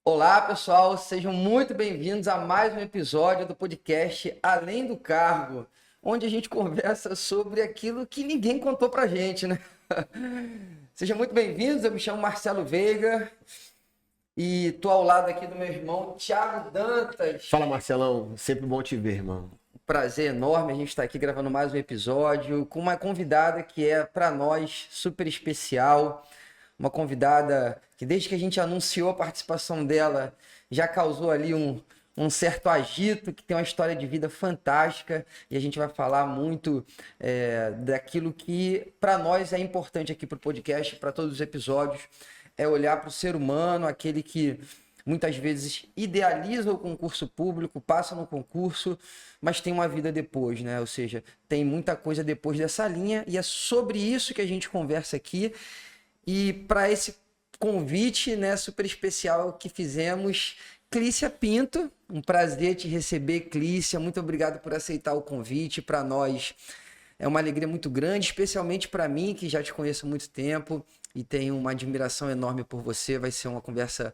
Olá, pessoal, sejam muito bem-vindos a mais um episódio do podcast Além do Cargo, onde a gente conversa sobre aquilo que ninguém contou pra gente, né? Sejam muito bem-vindos, eu me chamo Marcelo Veiga e tô ao lado aqui do meu irmão Thiago Dantas. Fala, Marcelão. Sempre bom te ver, irmão. Prazer enorme a gente estar aqui gravando mais um episódio com uma convidada que é para nós super especial. Uma convidada que desde que a gente anunciou a participação dela já causou ali um certo agito, que tem uma história de vida fantástica e a gente vai falar muito daquilo que para nós é importante aqui para o podcast, para todos os episódios, é olhar para o ser humano, aquele que muitas vezes idealiza o concurso público, passa no concurso, mas tem uma vida depois, né? Ou seja, tem muita coisa depois dessa linha e é sobre isso que a gente conversa aqui. E para esse convite, né, super especial que fizemos, Clícia Pinto, um prazer te receber, Clícia, muito obrigado por aceitar o convite. Para nós é uma alegria muito grande, especialmente para mim, que já te conheço há muito tempo e tenho uma admiração enorme por você. Vai ser uma conversa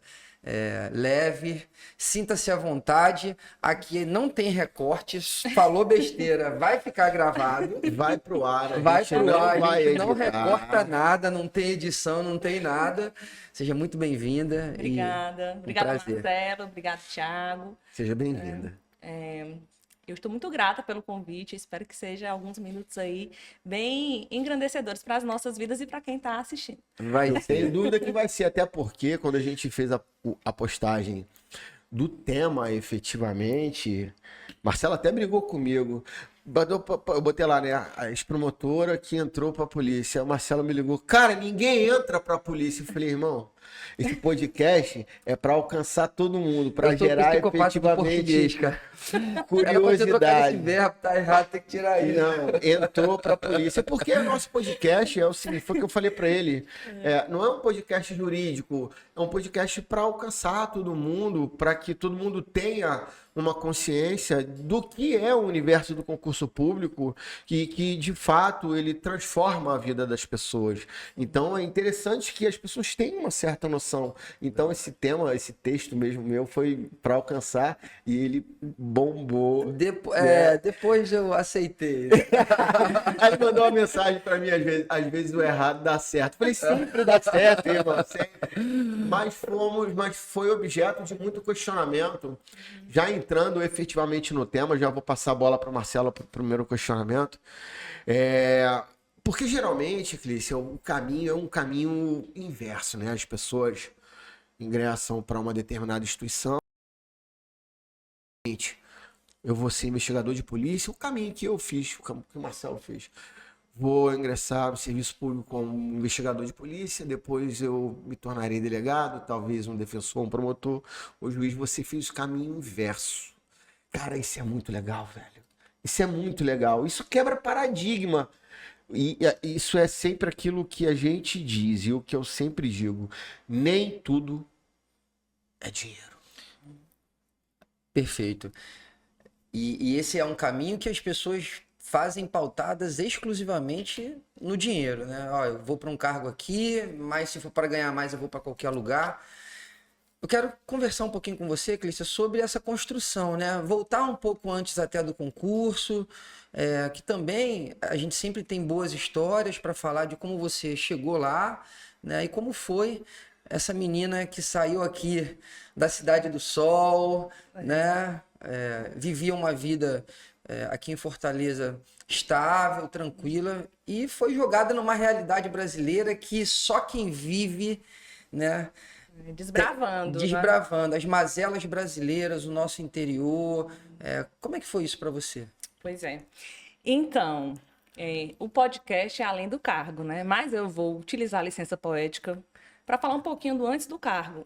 leve, sinta-se à vontade. Aqui não tem recortes, falou besteira, vai ficar gravado. Vai pro ar, Vai pro ar, a gente não editar. recorta nada, não tem edição, não tem nada. Seja muito bem-vinda. Obrigada. Obrigada, prazer. Marcelo. Obrigada, Thiago. Seja bem-vinda. Eu estou muito grata pelo convite. Espero que seja alguns minutos aí bem engrandecedores para as nossas vidas e para quem está assistindo. Vai Sem ser. dúvida que vai ser, até porque quando a gente fez a postagem do tema efetivamente, Marcelo até brigou comigo. Eu botei lá, né? A ex-promotora que entrou pra polícia. O Marcelo me ligou. Cara, ninguém entra pra polícia. Eu falei, irmão, esse podcast é pra alcançar todo mundo, pra gerar efetivamente cara. Era pra você trocar esse curiosidade. verbo, tá errado, tem que tirar isso. Não, entrou pra polícia. Porque o nosso podcast é o seguinte, foi o que eu falei pra ele. Não é um podcast jurídico, é um podcast pra alcançar todo mundo, pra que todo mundo tenha uma consciência do que é o universo do concurso público, que de fato ele transforma a vida das pessoas. Então é interessante que as pessoas tenham uma certa noção. Então esse tema, esse texto mesmo meu foi para alcançar e ele bombou. Depois eu aceitei. Aí ele mandou uma mensagem para mim, às vezes o errado dá certo. Falei, sempre dá certo, irmão, sempre. Mas foi objeto de muito questionamento. Já entrando efetivamente no tema, já vou passar a bola para o Marcelo para o primeiro questionamento. Porque geralmente, Clícia, o caminho é um caminho inverso, né? As pessoas ingressam para uma determinada instituição. Eu vou ser investigador de polícia, o caminho que eu fiz, o que o Marcelo fez. Vou ingressar no serviço público como investigador de polícia, depois eu me tornarei delegado, talvez um defensor, um promotor, ou juiz. Você fez o caminho inverso. Cara, isso é muito legal, velho. Isso é muito legal. Isso quebra paradigma. E isso é sempre aquilo que a gente diz, e o que eu sempre digo: nem tudo é dinheiro. Perfeito. E esse é um caminho que as pessoas fazem pautadas exclusivamente no dinheiro, né? Ó, eu vou para um cargo aqui, mas se for para ganhar mais, eu vou para qualquer lugar. Eu quero conversar um pouquinho com você, Clícia, sobre essa construção, né? Voltar um pouco antes até do concurso, que também a gente sempre tem boas histórias para falar de como você chegou lá, né? E como foi essa menina que saiu aqui da Cidade do Sol, né? Vivia uma vida aqui em Fortaleza estável, tranquila, e foi jogada numa realidade brasileira que só quem vive, né? Desbravando. Desbravando as mazelas brasileiras, o nosso interior. Como é que foi isso para você? Pois é. Então, o podcast é além do cargo, né? Mas eu vou utilizar a licença poética para falar um pouquinho do antes do cargo.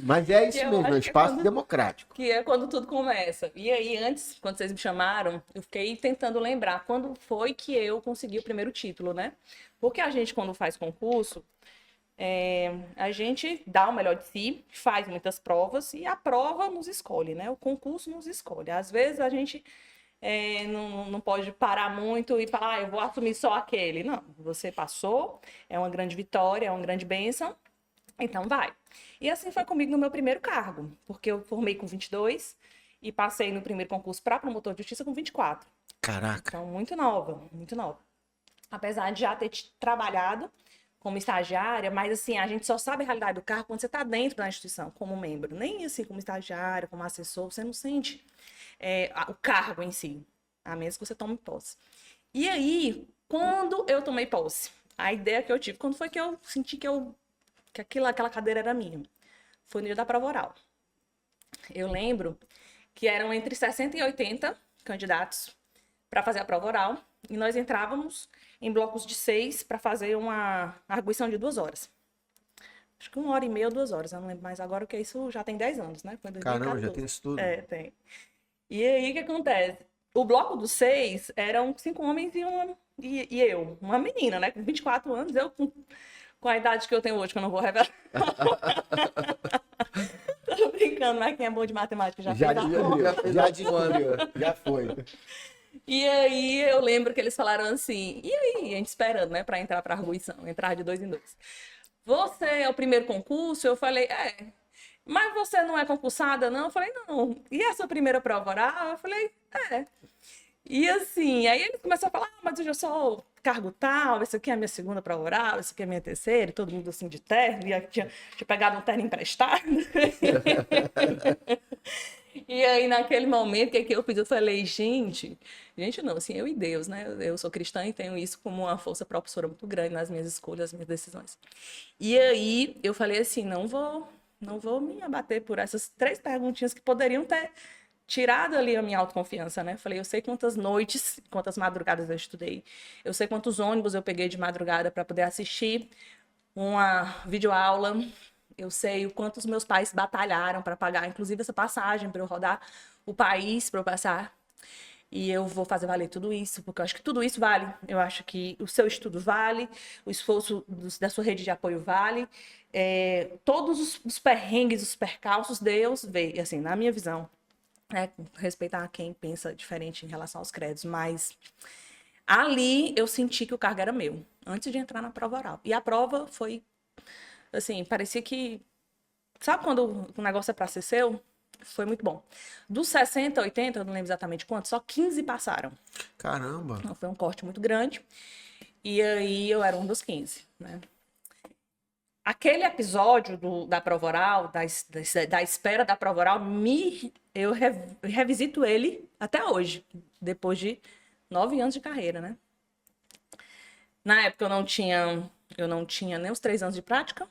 Mas é isso Eu mesmo, é um acho que é espaço quando- democrático. Que é quando tudo começa. E aí, antes, quando vocês me chamaram, eu fiquei tentando lembrar quando foi que eu consegui o primeiro título, né? Porque a gente, quando faz concurso, a gente dá o melhor de si, faz muitas provas e a prova nos escolhe, né? O concurso nos escolhe. Às vezes a gente não pode parar muito e falar, eu vou assumir só aquele. Não, você passou, é uma grande vitória, é uma grande bênção. Então vai. E assim foi comigo no meu primeiro cargo, porque eu formei com 22 e passei no primeiro concurso para promotor de justiça com 24. Caraca. Então, muito nova, muito nova. Apesar de já ter trabalhado como estagiária, mas assim, a gente só sabe a realidade do cargo quando você está dentro da instituição, como membro. Nem assim, como estagiária, como assessor, você não sente o cargo em si, a menos que você tome posse. E aí, quando eu tomei posse, a ideia que eu tive, quando foi que eu senti que aquela cadeira era minha? Foi no dia da prova oral. Eu lembro que eram entre 60 e 80 candidatos para fazer a prova oral, e nós entrávamos em blocos de 6 para fazer uma arguição de 2 horas. Acho que 1h30 ou 2 horas, eu não lembro mais agora, porque isso já tem 10 anos, né? Foi 2014. Caramba, já tem isso tudo. Tem. E aí, o que acontece? O bloco dos 6 eram 5 homens e eu, uma menina, né? Com 24 anos, eu com a idade que eu tenho hoje, que eu não vou revelar. Tô brincando, mas quem é bom de matemática já fez a conta. Já foi. E aí eu lembro que eles falaram assim, e aí, a gente esperando, né, pra entrar pra arguição, entrar de 2 em 2. Você é o primeiro concurso? Eu falei, mas você não é concursada, não? Eu falei, não. E a sua primeira prova oral? Eu falei, é. E assim, aí eles começaram a falar, mas eu já sou cargo tal, esse aqui é a minha segunda prova oral, esse aqui é a minha terceira, e todo mundo assim de terno, e tinha pegado um terno emprestado. E aí, naquele momento, o que eu fiz? Eu falei, gente não, assim, eu e Deus, né? Eu sou cristã e tenho isso como uma força propulsora muito grande nas minhas escolhas, nas minhas decisões. E aí, eu falei assim, não vou me abater por essas 3 perguntinhas que poderiam ter tirado ali a minha autoconfiança, né? Eu falei, eu sei quantas noites, quantas madrugadas eu estudei, eu sei quantos ônibus eu peguei de madrugada para poder assistir uma videoaula. Eu sei o quanto os meus pais batalharam para pagar, inclusive, essa passagem para eu rodar o país, para eu passar. E eu vou fazer valer tudo isso, porque eu acho que tudo isso vale. Eu acho que o seu estudo vale, o esforço da sua rede de apoio vale. Todos os perrengues, os percalços, Deus vê, assim, na minha visão. Né? Respeitar quem pensa diferente em relação aos créditos, mas ali eu senti que o cargo era meu, antes de entrar na prova oral. E a prova foi assim, parecia que... Sabe quando o negócio é pra ser seu? Foi muito bom. Dos 60, 80, eu não lembro exatamente quantos, só 15 passaram. Caramba. Então, foi um corte muito grande. E aí eu era um dos 15, né? Aquele episódio da prova oral, da espera da prova oral, eu revisito ele até hoje, depois de 9 anos de carreira, né? Na época eu não tinha nem os 3 anos de prática.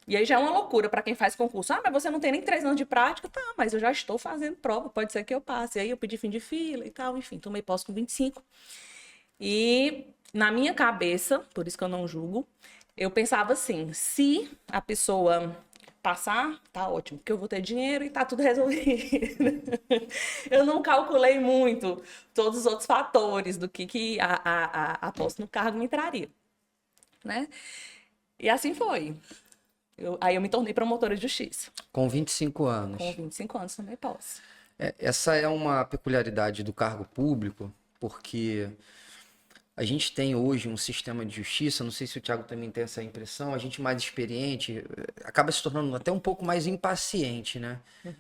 E aí já é uma loucura para quem faz concurso. Mas você não tem nem 3 anos de prática? Tá, mas eu já estou fazendo prova, pode ser que eu passe. E aí eu pedi fim de fila e tal, enfim, tomei posse com 25. E na minha cabeça, por isso que eu não julgo, eu pensava assim, se a pessoa passar, tá ótimo, porque eu vou ter dinheiro e tá tudo resolvido. Eu não calculei muito todos os outros fatores do que a posse no cargo me traria, né? E assim foi. Aí eu me tornei promotora de justiça. Com 25 anos. Com 25 anos tomei posse. Essa é uma peculiaridade do cargo público, porque a gente tem hoje um sistema de justiça, não sei se o Thiago também tem essa impressão, a gente mais experiente acaba se tornando até um pouco mais impaciente, né? Uhum.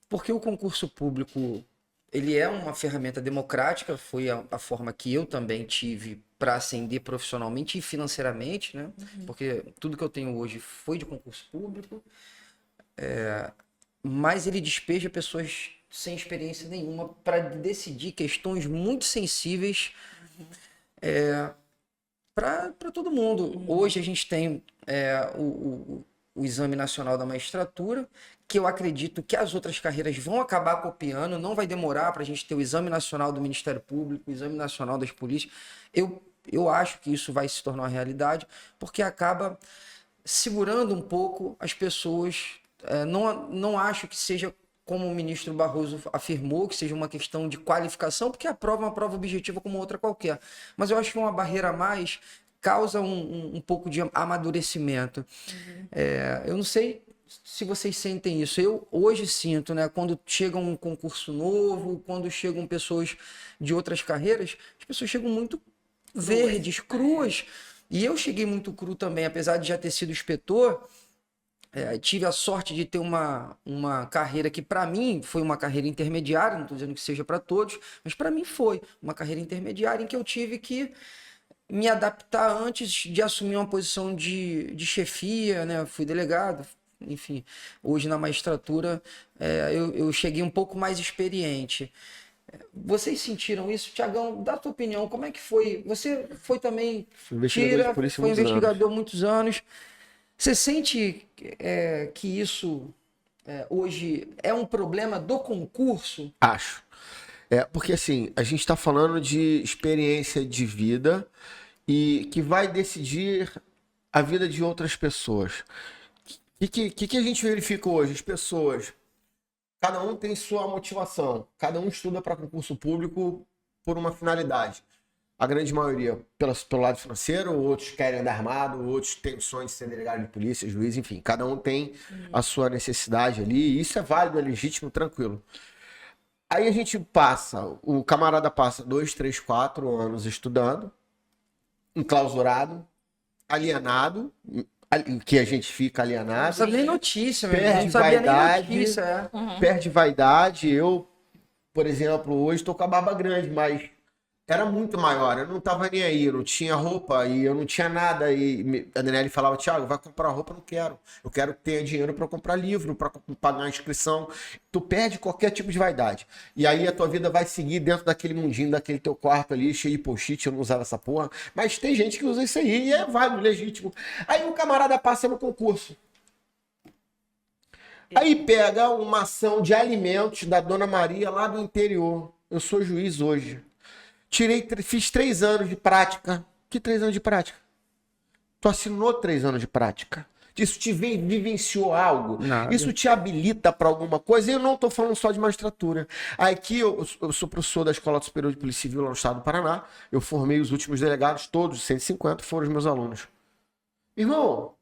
Porque o concurso público, ele é uma ferramenta democrática, foi a forma que eu também tive para ascender profissionalmente e financeiramente, né? Uhum. Porque tudo que eu tenho hoje foi de concurso público, mas ele despeja pessoas sem experiência nenhuma para decidir questões muito sensíveis para todo mundo. Uhum. Hoje a gente tem o Exame Nacional da Magistratura, que eu acredito que as outras carreiras vão acabar copiando, não vai demorar para a gente ter o Exame Nacional do Ministério Público, o Exame Nacional das Polícias. Eu acho que isso vai se tornar uma realidade, porque acaba segurando um pouco as pessoas. Não acho que seja como o ministro Barroso afirmou, que seja uma questão de qualificação, porque a prova é uma prova objetiva como outra qualquer. Mas eu acho que uma barreira a mais causa um pouco de amadurecimento. Uhum. Eu não sei se vocês sentem isso. Eu hoje sinto, né? Quando chega um concurso novo, quando chegam pessoas de outras carreiras, as pessoas chegam muito verdes, cruas. E eu cheguei muito cru também, apesar de já ter sido inspetor. tive a sorte de ter uma carreira que, para mim, foi uma carreira intermediária, não estou dizendo que seja para todos, mas para mim foi uma carreira intermediária em que eu tive que me adaptar antes de assumir uma posição de chefia, né? Fui delegado, enfim. Hoje, na magistratura, eu cheguei um pouco mais experiente. Vocês sentiram isso? Tiagão, dá a tua opinião, como é que foi? Você foi também Fui investigador de tira, polícia há foi muitos investigador há muitos anos. Você sente que isso hoje é um problema do concurso? Acho. Porque assim, a gente está falando de experiência de vida e que vai decidir a vida de outras pessoas. O que a gente verifica hoje? As pessoas, cada um tem sua motivação, cada um estuda para concurso público por uma finalidade. A grande maioria pelo lado financeiro, outros querem andar armado, outros têm sonhos de ser delegado de polícia, juiz, enfim, cada um tem a sua necessidade ali, e isso é válido, é legítimo, tranquilo. Aí a gente o camarada passa 2, 3, 4 anos estudando, enclausurado, alienado, que a gente fica Não alienado, sabe nem notícia, meu Perde irmão. Não sabia nem vaidade. notícia. perde vaidade. Eu, por exemplo, hoje estou com a barba grande, mas era muito maior, eu não tava nem aí, eu não tinha roupa e eu não tinha nada. E a Daniele falava, Thiago, vai comprar roupa? Eu não quero. Eu quero que tenha dinheiro para comprar livro, para pagar a inscrição. Tu perde qualquer tipo de vaidade. E aí a tua vida vai seguir dentro daquele mundinho, daquele teu quarto ali, cheio de post-it, eu não usava essa porra. Mas tem gente que usa isso aí e é válido, legítimo. Aí o camarada passa no concurso. Aí pega uma ação de alimentos da Dona Maria lá do interior. Eu sou juiz hoje. Fiz 3 anos de prática. Que 3 anos de prática? Tu assinou 3 anos de prática. Isso te vivenciou algo? Nada. Isso te habilita para alguma coisa? E eu não estou falando só de magistratura. Aqui eu sou professor da Escola Superior de Polícia Civil lá no estado do Paraná. Eu formei os últimos delegados, todos, 150, foram os meus alunos. Irmão,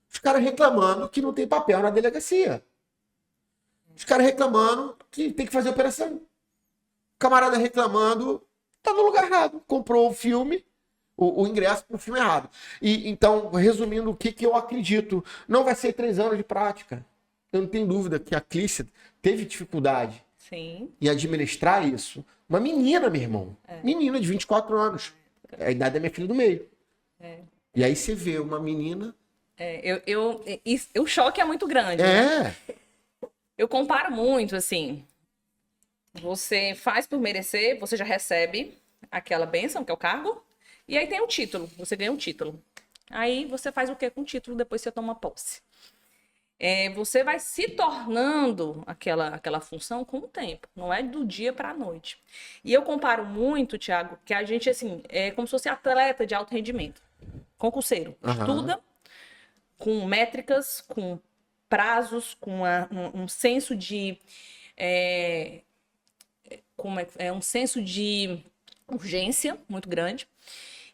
os caras reclamando que não tem papel na delegacia. Os caras reclamando que tem que fazer operação. O camarada reclamando, tá no lugar errado. Comprou o filme, o ingresso para o filme errado. E então, resumindo, o que eu acredito? Não vai ser 3 anos de prática. Eu não tenho dúvida que a Clícia teve dificuldade Sim. em administrar isso. Uma menina, meu irmão. Menina de 24 anos. É a idade da minha filha do meio. E aí você vê uma menina... O choque é muito grande, né? É. Eu comparo muito, assim. Você faz por merecer, você já recebe aquela bênção, que é o cargo, e aí tem um título, você ganha um título. Aí você faz o que com o título, depois você toma posse. Você vai se tornando aquela função com o tempo, não é do dia para a noite. E eu comparo muito, Thiago, que a gente, assim, é como se fosse atleta de alto rendimento, concurseiro. Estuda com métricas, com prazos, com um senso de... um senso de urgência muito grande.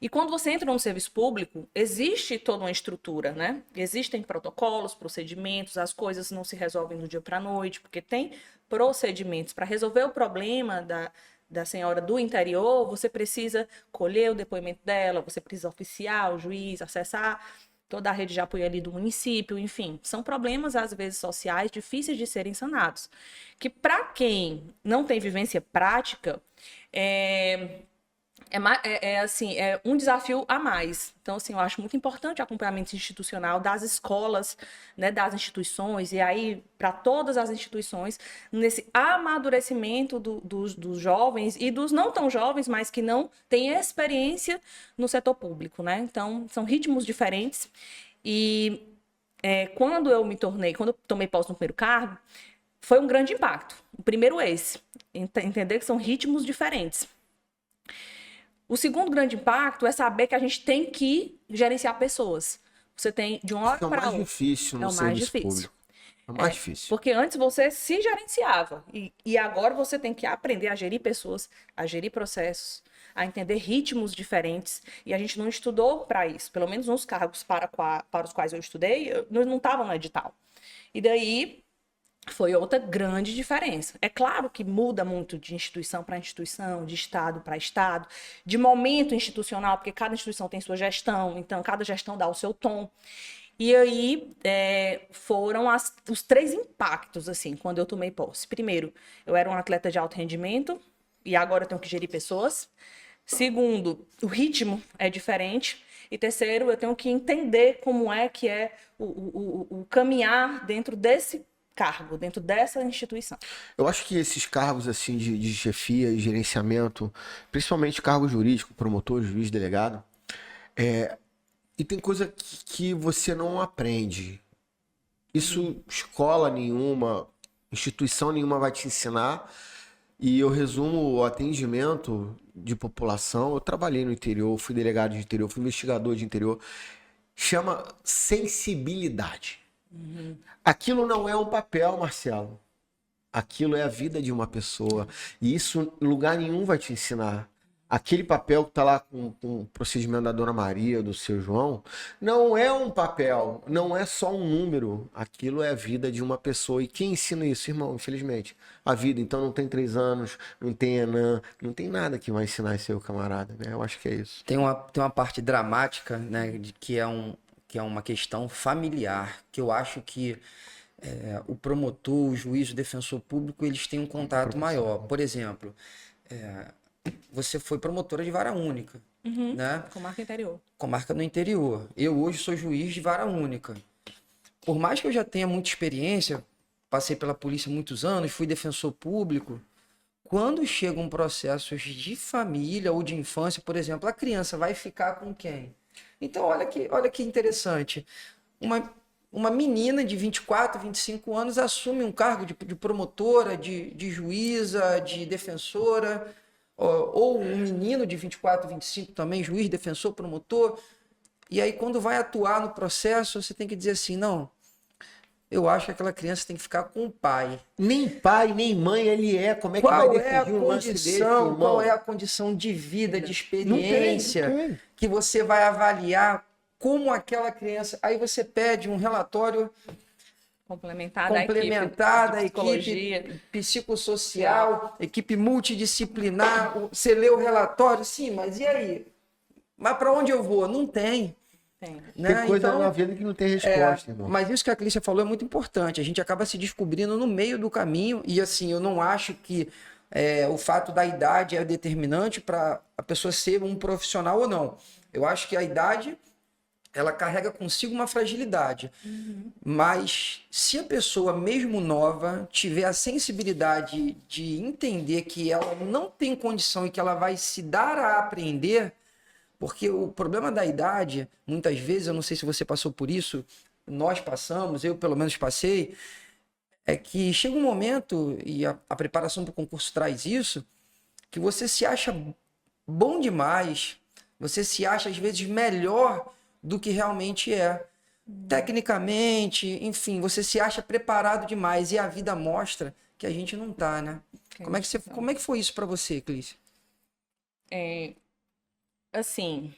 E quando você entra no serviço público, existe toda uma estrutura, né? Existem protocolos, procedimentos, as coisas não se resolvem do dia para a noite, porque tem procedimentos. Para resolver o problema da senhora do interior, você precisa colher o depoimento dela, você precisa oficiar o juiz, acessar toda a rede de apoio ali do município, enfim. São problemas, às vezes, sociais, difíceis de serem sanados. Que para quem não tem vivência prática, é um desafio a mais. Então, assim, eu acho muito importante o acompanhamento institucional das escolas, né, das instituições, e aí para todas as instituições, nesse amadurecimento dos jovens e dos não tão jovens, mas que não têm experiência no setor público, né? Então, são ritmos diferentes. E quando eu tomei posse no primeiro cargo, foi um grande impacto. O primeiro entender que são ritmos diferentes. O segundo grande impacto é saber que a gente tem que gerenciar pessoas. Você tem de uma hora para outra. É o mais difícil no serviço público. É o mais difícil. Porque antes você se gerenciava. E agora você tem que aprender a gerir pessoas, a gerir processos, a entender ritmos diferentes. E a gente não estudou para isso. Pelo menos nos cargos para os quais eu estudei, não estava no edital. E daí... foi outra grande diferença. É claro que muda muito de instituição para instituição, de estado para estado, de momento institucional, porque cada instituição tem sua gestão, então cada gestão dá o seu tom. E aí foram os 3 impactos, assim, quando eu tomei posse. Primeiro, eu era um atleta de alto rendimento e agora eu tenho que gerir pessoas. Segundo, o ritmo é diferente. E terceiro, eu tenho que entender como é que é o caminhar dentro desse cargo, dentro dessa instituição. Eu acho que esses cargos assim de chefia e gerenciamento, principalmente cargo jurídico, promotor, juiz, delegado, e tem coisa que você não aprende. Isso escola nenhuma, instituição nenhuma vai te ensinar. E eu resumo o atendimento de população. Eu trabalhei no interior, fui delegado de interior, fui investigador de interior. Chama sensibilidade. Aquilo não é um papel, Marcelo. Aquilo é a vida de uma pessoa. E isso lugar nenhum vai te ensinar. Aquele papel que está lá com o procedimento da Dona Maria, do seu João, não é um papel, não é só um número. Aquilo é a vida de uma pessoa. E quem ensina isso, irmão? Infelizmente. A vida. Então não tem 3 anos, não tem Enan, não tem nada que vai ensinar esse seu camarada, né? Eu acho que é isso. Tem uma parte dramática, né, que é uma questão familiar, que eu acho que o promotor, o juiz, o defensor público, eles têm um contato maior. Por exemplo, você foi promotora de vara única, né? Comarca interior. Comarca no interior. Eu hoje sou juiz de vara única. Por mais que eu já tenha muita experiência, passei pela polícia há muitos anos, fui defensor público, quando chegam processos de família ou de infância, por exemplo, a criança vai ficar com quem? Então, olha que interessante. Uma menina de 24, 25 anos assume um cargo de promotora, de juíza, de defensora, ou um menino de 24, 25 também, juiz, defensor, promotor. E aí, quando vai atuar no processo, você tem que dizer assim, não, eu acho que aquela criança tem que ficar com o pai. Nem pai, nem mãe ele é. Como é que vai decidir um lance desse, irmão? Qual é a condição de vida, de experiência Não tem. que você vai avaliar como aquela criança... Aí você pede um relatório Complementar da equipe psicossocial, equipe multidisciplinar. Você lê o relatório, sim, mas e aí? Mas para onde eu vou? Não tem. Né? Tem coisa na vida que não tem resposta, irmão. Mas isso que a Clícia falou é muito importante. A gente acaba se descobrindo no meio do caminho. E assim, eu não acho que o fato da idade é determinante para a pessoa ser um profissional ou não. Eu acho que a idade, ela carrega consigo uma fragilidade. Mas se a pessoa, mesmo nova, tiver a sensibilidade de entender que ela não tem condição e que ela vai se dar a aprender... Porque o problema da idade, muitas vezes, eu não sei se você passou por isso, nós passamos, eu pelo menos passei, é que chega um momento, e a preparação para o concurso traz isso, que você se acha bom demais, você se acha às vezes melhor do que realmente é. Tecnicamente, enfim, você se acha preparado demais e a vida mostra que a gente não tá, né? Como é que foi isso para você, Clícia? Assim,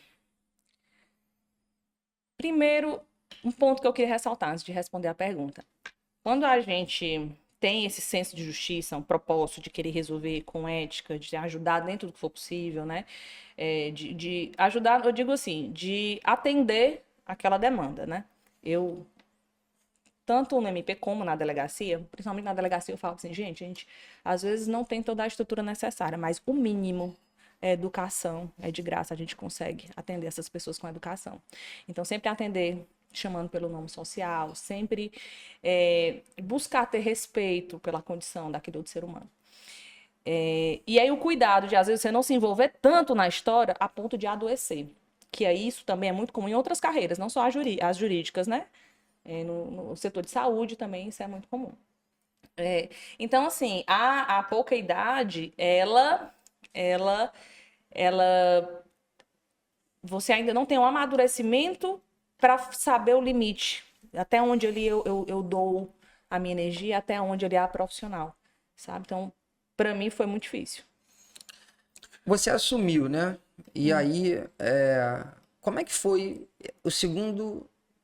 primeiro, um ponto que eu queria ressaltar antes de responder a pergunta. Quando a gente tem esse senso de justiça, um propósito de querer resolver com ética, de ajudar dentro do que for possível, né? De ajudar, eu digo assim, de atender aquela demanda, né? Eu, tanto no MP como na delegacia, principalmente na delegacia, eu falo assim, gente, às vezes não tem toda a estrutura necessária, mas o mínimo... educação, é de graça, a gente consegue atender essas pessoas com educação. Então, sempre atender chamando pelo nome social, sempre buscar ter respeito pela condição daquele outro ser humano. E aí o cuidado de, às vezes, você não se envolver tanto na história a ponto de adoecer. Que aí isso também é muito comum em outras carreiras, não só as jurídicas, né? No setor de saúde também isso é muito comum. Então, assim, a pouca idade, você ainda não tem um amadurecimento para saber o limite, até onde ali eu dou a minha energia, até onde ele é profissional, sabe? Então, para mim foi muito difícil. Você assumiu, né? E aí, como é que foi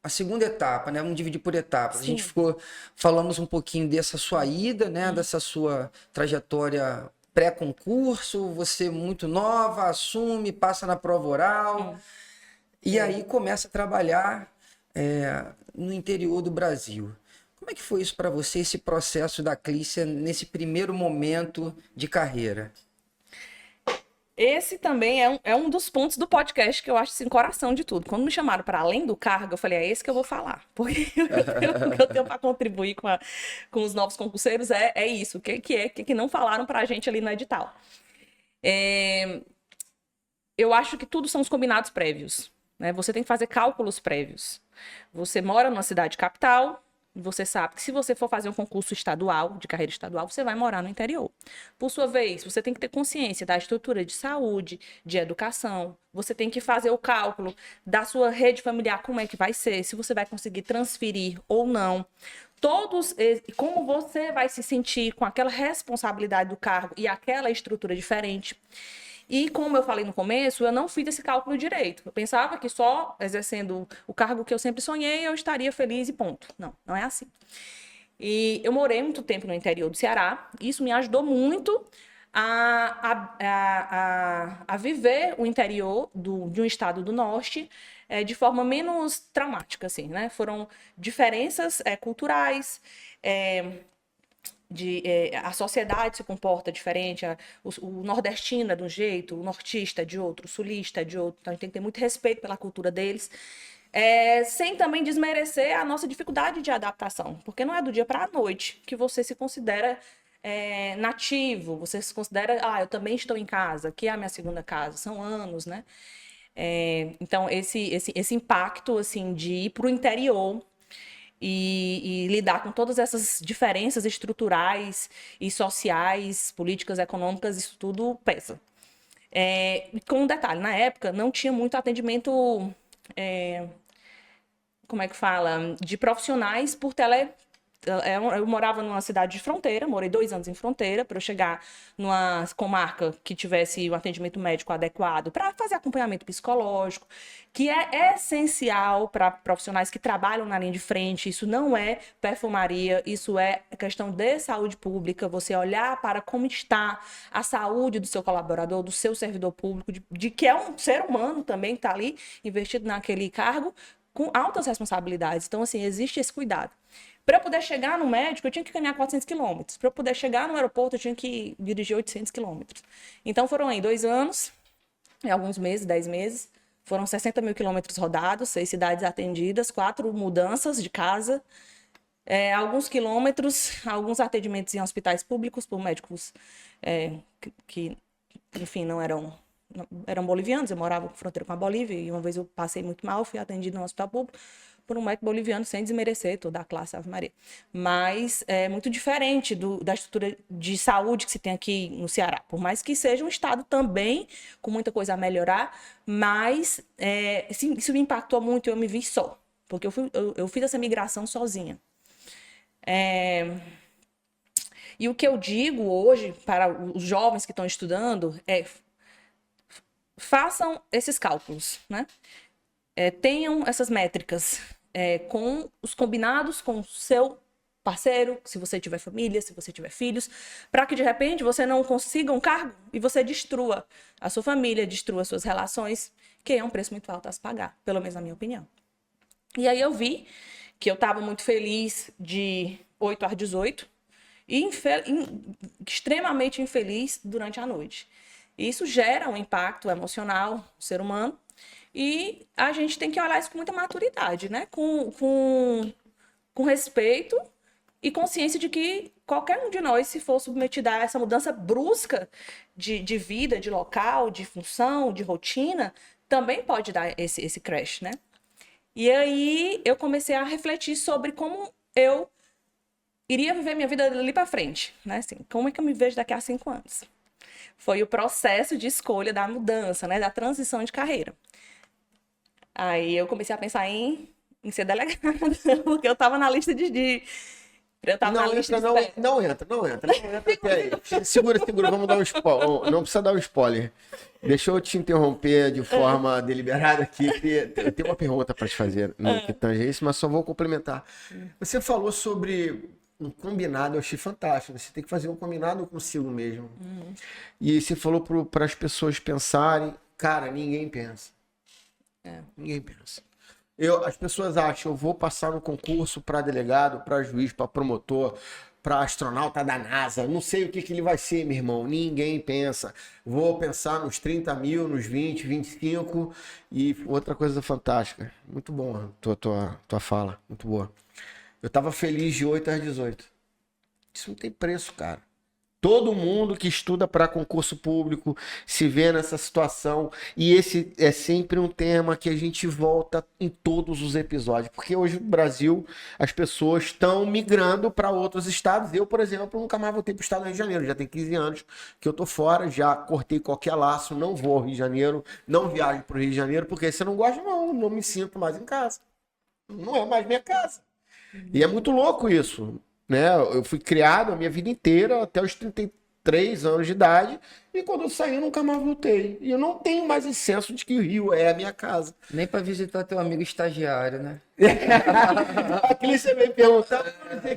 a segunda etapa, né? Vamos dividir por etapas. Sim. A gente falamos um pouquinho dessa sua ida, né? Dessa sua trajetória pré-concurso, você muito nova, assume, passa na prova oral, e aí começa a trabalhar no interior do Brasil. Como é que foi isso para você, esse processo da Clícia nesse primeiro momento de carreira? Esse também é um dos pontos do podcast que eu acho assim, coração de tudo. Quando me chamaram para além do cargo, eu falei, é esse que eu vou falar. Porque o que eu tenho para contribuir com os novos concurseiros é isso. O que não falaram para a gente ali no edital. Eu acho que tudo são os combinados prévios. Né? Você tem que fazer cálculos prévios. Você mora numa cidade capital, você sabe que se você for fazer um concurso estadual, de carreira estadual, você vai morar no interior. Por sua vez, você tem que ter consciência da estrutura de saúde, de educação. Você tem que fazer o cálculo da sua rede familiar, como é que vai ser, se você vai conseguir transferir ou não. Como você vai se sentir com aquela responsabilidade do cargo e aquela estrutura diferente. E como eu falei no começo, eu não fiz esse cálculo direito. Eu pensava que só exercendo o cargo que eu sempre sonhei, eu estaria feliz e ponto. Não, não é assim. E eu morei muito tempo no interior do Ceará. E isso me ajudou muito a viver o interior de um estado do norte de forma menos traumática, assim, né? Foram diferenças culturais, a sociedade se comporta diferente, o nordestino é de um jeito, o nortista é de outro, o sulista é de outro, então a gente tem que ter muito respeito pela cultura deles, sem também desmerecer a nossa dificuldade de adaptação, porque não é do dia para a noite que você se considera nativo, você se considera, eu também estou em casa, que é a minha segunda casa, são anos, né? Então esse impacto assim, de ir para o interior e lidar com todas essas diferenças estruturais e sociais, políticas, econômicas, isso tudo pesa. Com um detalhe, na época não tinha muito atendimento, como é que fala, de profissionais por eu morava numa cidade de fronteira, morei 2 anos em fronteira, para eu chegar numa comarca que tivesse o atendimento médico adequado, para fazer acompanhamento psicológico, que é essencial para profissionais que trabalham na linha de frente. Isso não é perfumaria, isso é questão de saúde pública, você olhar para como está a saúde do seu colaborador, do seu servidor público, de que é um ser humano também que está ali investido naquele cargo, com altas responsabilidades. Então, assim, existe esse cuidado. Para eu poder chegar no médico, eu tinha que caminhar 400 quilômetros. Para eu poder chegar no aeroporto, eu tinha que dirigir 800 quilômetros. Então, foram aí 2 anos, alguns meses, 10 meses. Foram 60 mil quilômetros rodados, 6 cidades atendidas, 4 mudanças de casa, alguns quilômetros, alguns atendimentos em hospitais públicos por médicos que, enfim, não eram bolivianos. Eu morava com fronteira com a Bolívia e uma vez eu passei muito mal, fui atendido no hospital público por um médico boliviano, sem desmerecer toda a classe Ave Maria. Mas é muito diferente da estrutura de saúde que se tem aqui no Ceará. Por mais que seja um estado também com muita coisa a melhorar, mas isso me impactou muito e eu me vi só. Porque eu fiz essa migração sozinha. E o que eu digo hoje para os jovens que estão estudando façam esses cálculos, né? Tenham essas métricas com os combinados com o seu parceiro, se você tiver família, se você tiver filhos, para que de repente você não consiga um cargo e você destrua a sua família, destrua as suas relações, que é um preço muito alto a se pagar, pelo menos na minha opinião. E aí eu vi que eu estava muito feliz de 8 às 18 e extremamente infeliz durante a noite. Isso gera um impacto emocional no ser humano e a gente tem que olhar isso com muita maturidade, né? Com respeito e consciência de que qualquer um de nós, se for submetido a essa mudança brusca de vida, de local, de função, de rotina, também pode dar esse crash, né? E aí eu comecei a refletir sobre como eu iria viver minha vida dali para frente, né? Assim, como é que eu me vejo daqui a 5 anos? Foi o processo de escolha da mudança, né? Da transição de carreira. Aí eu comecei a pensar em ser delegada, porque eu estava na lista Não entra. Que aí. Segura, vamos dar um spoiler. Não precisa dar um spoiler. Deixa eu te interromper de forma deliberada aqui. Eu tenho uma pergunta para te fazer no que tange isso, mas só vou complementar. Você falou sobre um combinado, eu achei fantástico. Você tem que fazer um combinado consigo mesmo. E você falou para as pessoas pensarem, cara, ninguém pensa. Ninguém pensa. As pessoas acham, eu vou passar no concurso para delegado, para juiz, para promotor, para astronauta da NASA. Não sei o que ele vai ser, meu irmão. Ninguém pensa. Vou pensar nos 30 mil, nos 20, 25. E outra coisa fantástica. Muito bom tua fala. Muito boa. Eu tava feliz de 8 às 18. Isso não tem preço, cara. Todo mundo que estuda para concurso público se vê nessa situação, e esse é sempre um tema que a gente volta em todos os episódios, porque hoje no Brasil as pessoas estão migrando para outros estados. Eu, por exemplo, nunca mais voltei para o estado do Rio de Janeiro, já tem 15 anos que eu tô fora, já cortei qualquer laço, não vou ao Rio de Janeiro, não viajo para o Rio de Janeiro, porque se eu não gosto, não me sinto mais em casa. Não é mais minha casa. E é muito louco isso. Né? Eu fui criado a minha vida inteira até os 33 anos de idade, e quando eu saí eu nunca mais voltei. E eu não tenho mais esse senso de que o Rio é a minha casa. Nem para visitar teu amigo estagiário, né? Aquele você veio perguntar,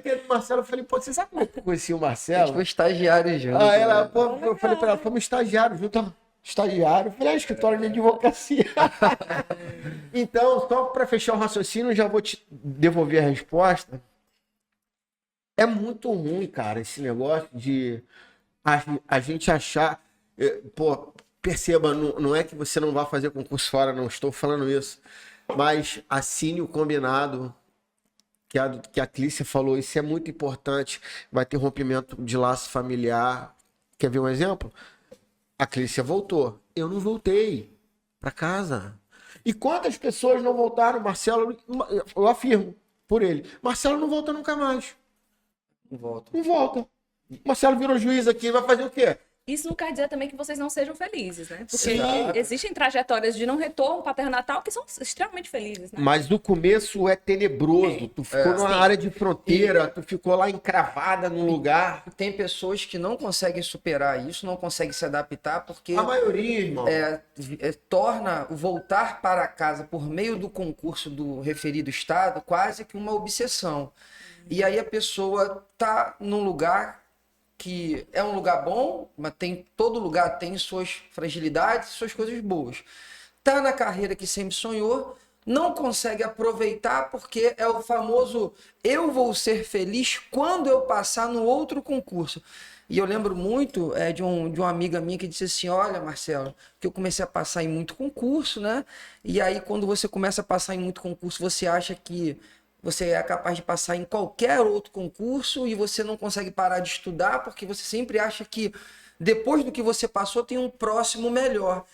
que era o Marcelo. Eu falei, pô, você sabe como é que eu conheci o A Marcelo? gente foi estagiário junto. Ela, né? pô, eu falei pra ela, fomos estagiários junto. Estagiário, eu falei, escritório de advocacia. Então, só para fechar o raciocínio, já vou te devolver a resposta. É muito ruim, cara, esse negócio de a gente achar. Pô, perceba, não é que você não vá fazer concurso fora, não estou falando isso. Mas assine o combinado que a Clícia falou, isso é muito importante. Vai ter rompimento de laço familiar. Quer ver um exemplo? A Clícia voltou. Eu não voltei para casa. E quantas pessoas não voltaram? Marcelo, eu afirmo por ele. Marcelo não volta nunca mais. Não volta. Não volta. Marcelo virou juiz aqui, vai fazer o quê? Isso não quer dizer também que vocês não sejam felizes, né? Porque Exato. existem trajetórias de não retorno paternatal que são extremamente felizes, né? Mas o começo é tenebroso. Tu ficou numa área de fronteira, tu ficou lá encravada num lugar. Tem pessoas que não conseguem superar isso, não conseguem se adaptar, porque A maioria, irmão. torna o voltar para casa por meio do concurso do referido estado quase que uma obsessão. E aí a pessoa tá num lugar que é um lugar bom, mas todo lugar tem suas fragilidades, suas coisas boas. Tá na carreira que sempre sonhou, não consegue aproveitar porque é o famoso eu vou ser feliz quando eu passar no outro concurso. E eu lembro muito de uma amiga minha que disse assim, olha, Marcelo, que eu comecei a passar em muito concurso, né? E aí quando você começa a passar em muito concurso, você acha que você é capaz de passar em qualquer outro concurso e você não consegue parar de estudar porque você sempre acha que depois do que você passou tem um próximo melhor.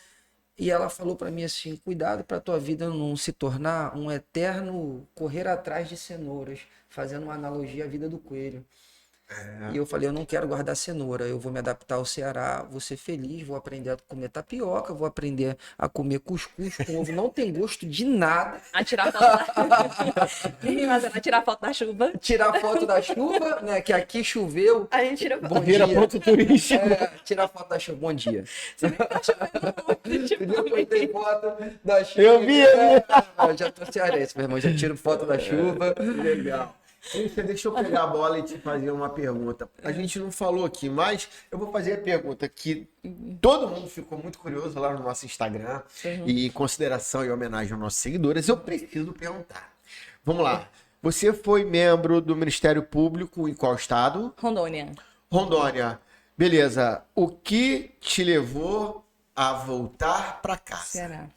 E ela falou para mim assim, cuidado para tua vida não se tornar um eterno correr atrás de cenouras, fazendo uma analogia à vida do coelho. E eu falei, eu não quero guardar cenoura, eu vou me adaptar ao Ceará, vou ser feliz, vou aprender a comer tapioca, vou aprender a comer cuscuz com ovo, não tem gosto de nada. A tirar foto da... a tirar foto da chuva. Tirar foto da chuva, né, que aqui choveu. A gente tira foto. Bom Vira dia. ponto turístico. Tirar foto da chuva, bom dia. Tá chovendo muito, Depois tem foto da chuva. Eu vi. Eu já tô cearense, meu irmão, já tiro foto da chuva. Legal. Clícia, deixa eu pegar a bola e te fazer uma pergunta. A gente não falou aqui, mas eu vou fazer a pergunta que todo mundo ficou muito curioso lá no nosso Instagram. E em consideração e homenagem aos nossos seguidores, eu preciso perguntar. Vamos lá. Você foi membro do Ministério Público em qual estado? Rondônia. Rondônia. Beleza. O que te levou a voltar para casa? Ceará.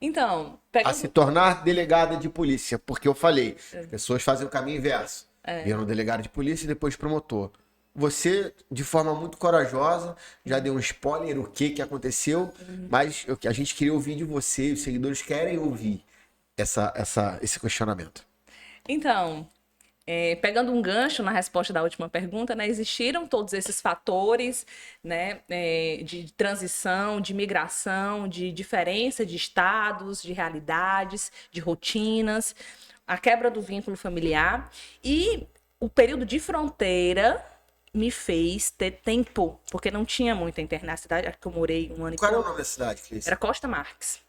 Então, A se tornar delegada de polícia, porque eu falei, as pessoas fazem o caminho inverso. Viram delegado de polícia e depois promotor. Você, de forma muito corajosa, já deu um spoiler o que aconteceu, mas a gente queria ouvir de você, os seguidores querem ouvir esse questionamento. Então, pegando um gancho na resposta da última pergunta, né, existiram todos esses fatores, né, de transição, de migração, de diferença de estados, de realidades, de rotinas, a quebra do vínculo familiar e o período de fronteira me fez ter tempo, porque não tinha muita internet na cidade, que eu morei um ano e Qual era o pouco. nome da cidade, Clícia? Era Costa Marques.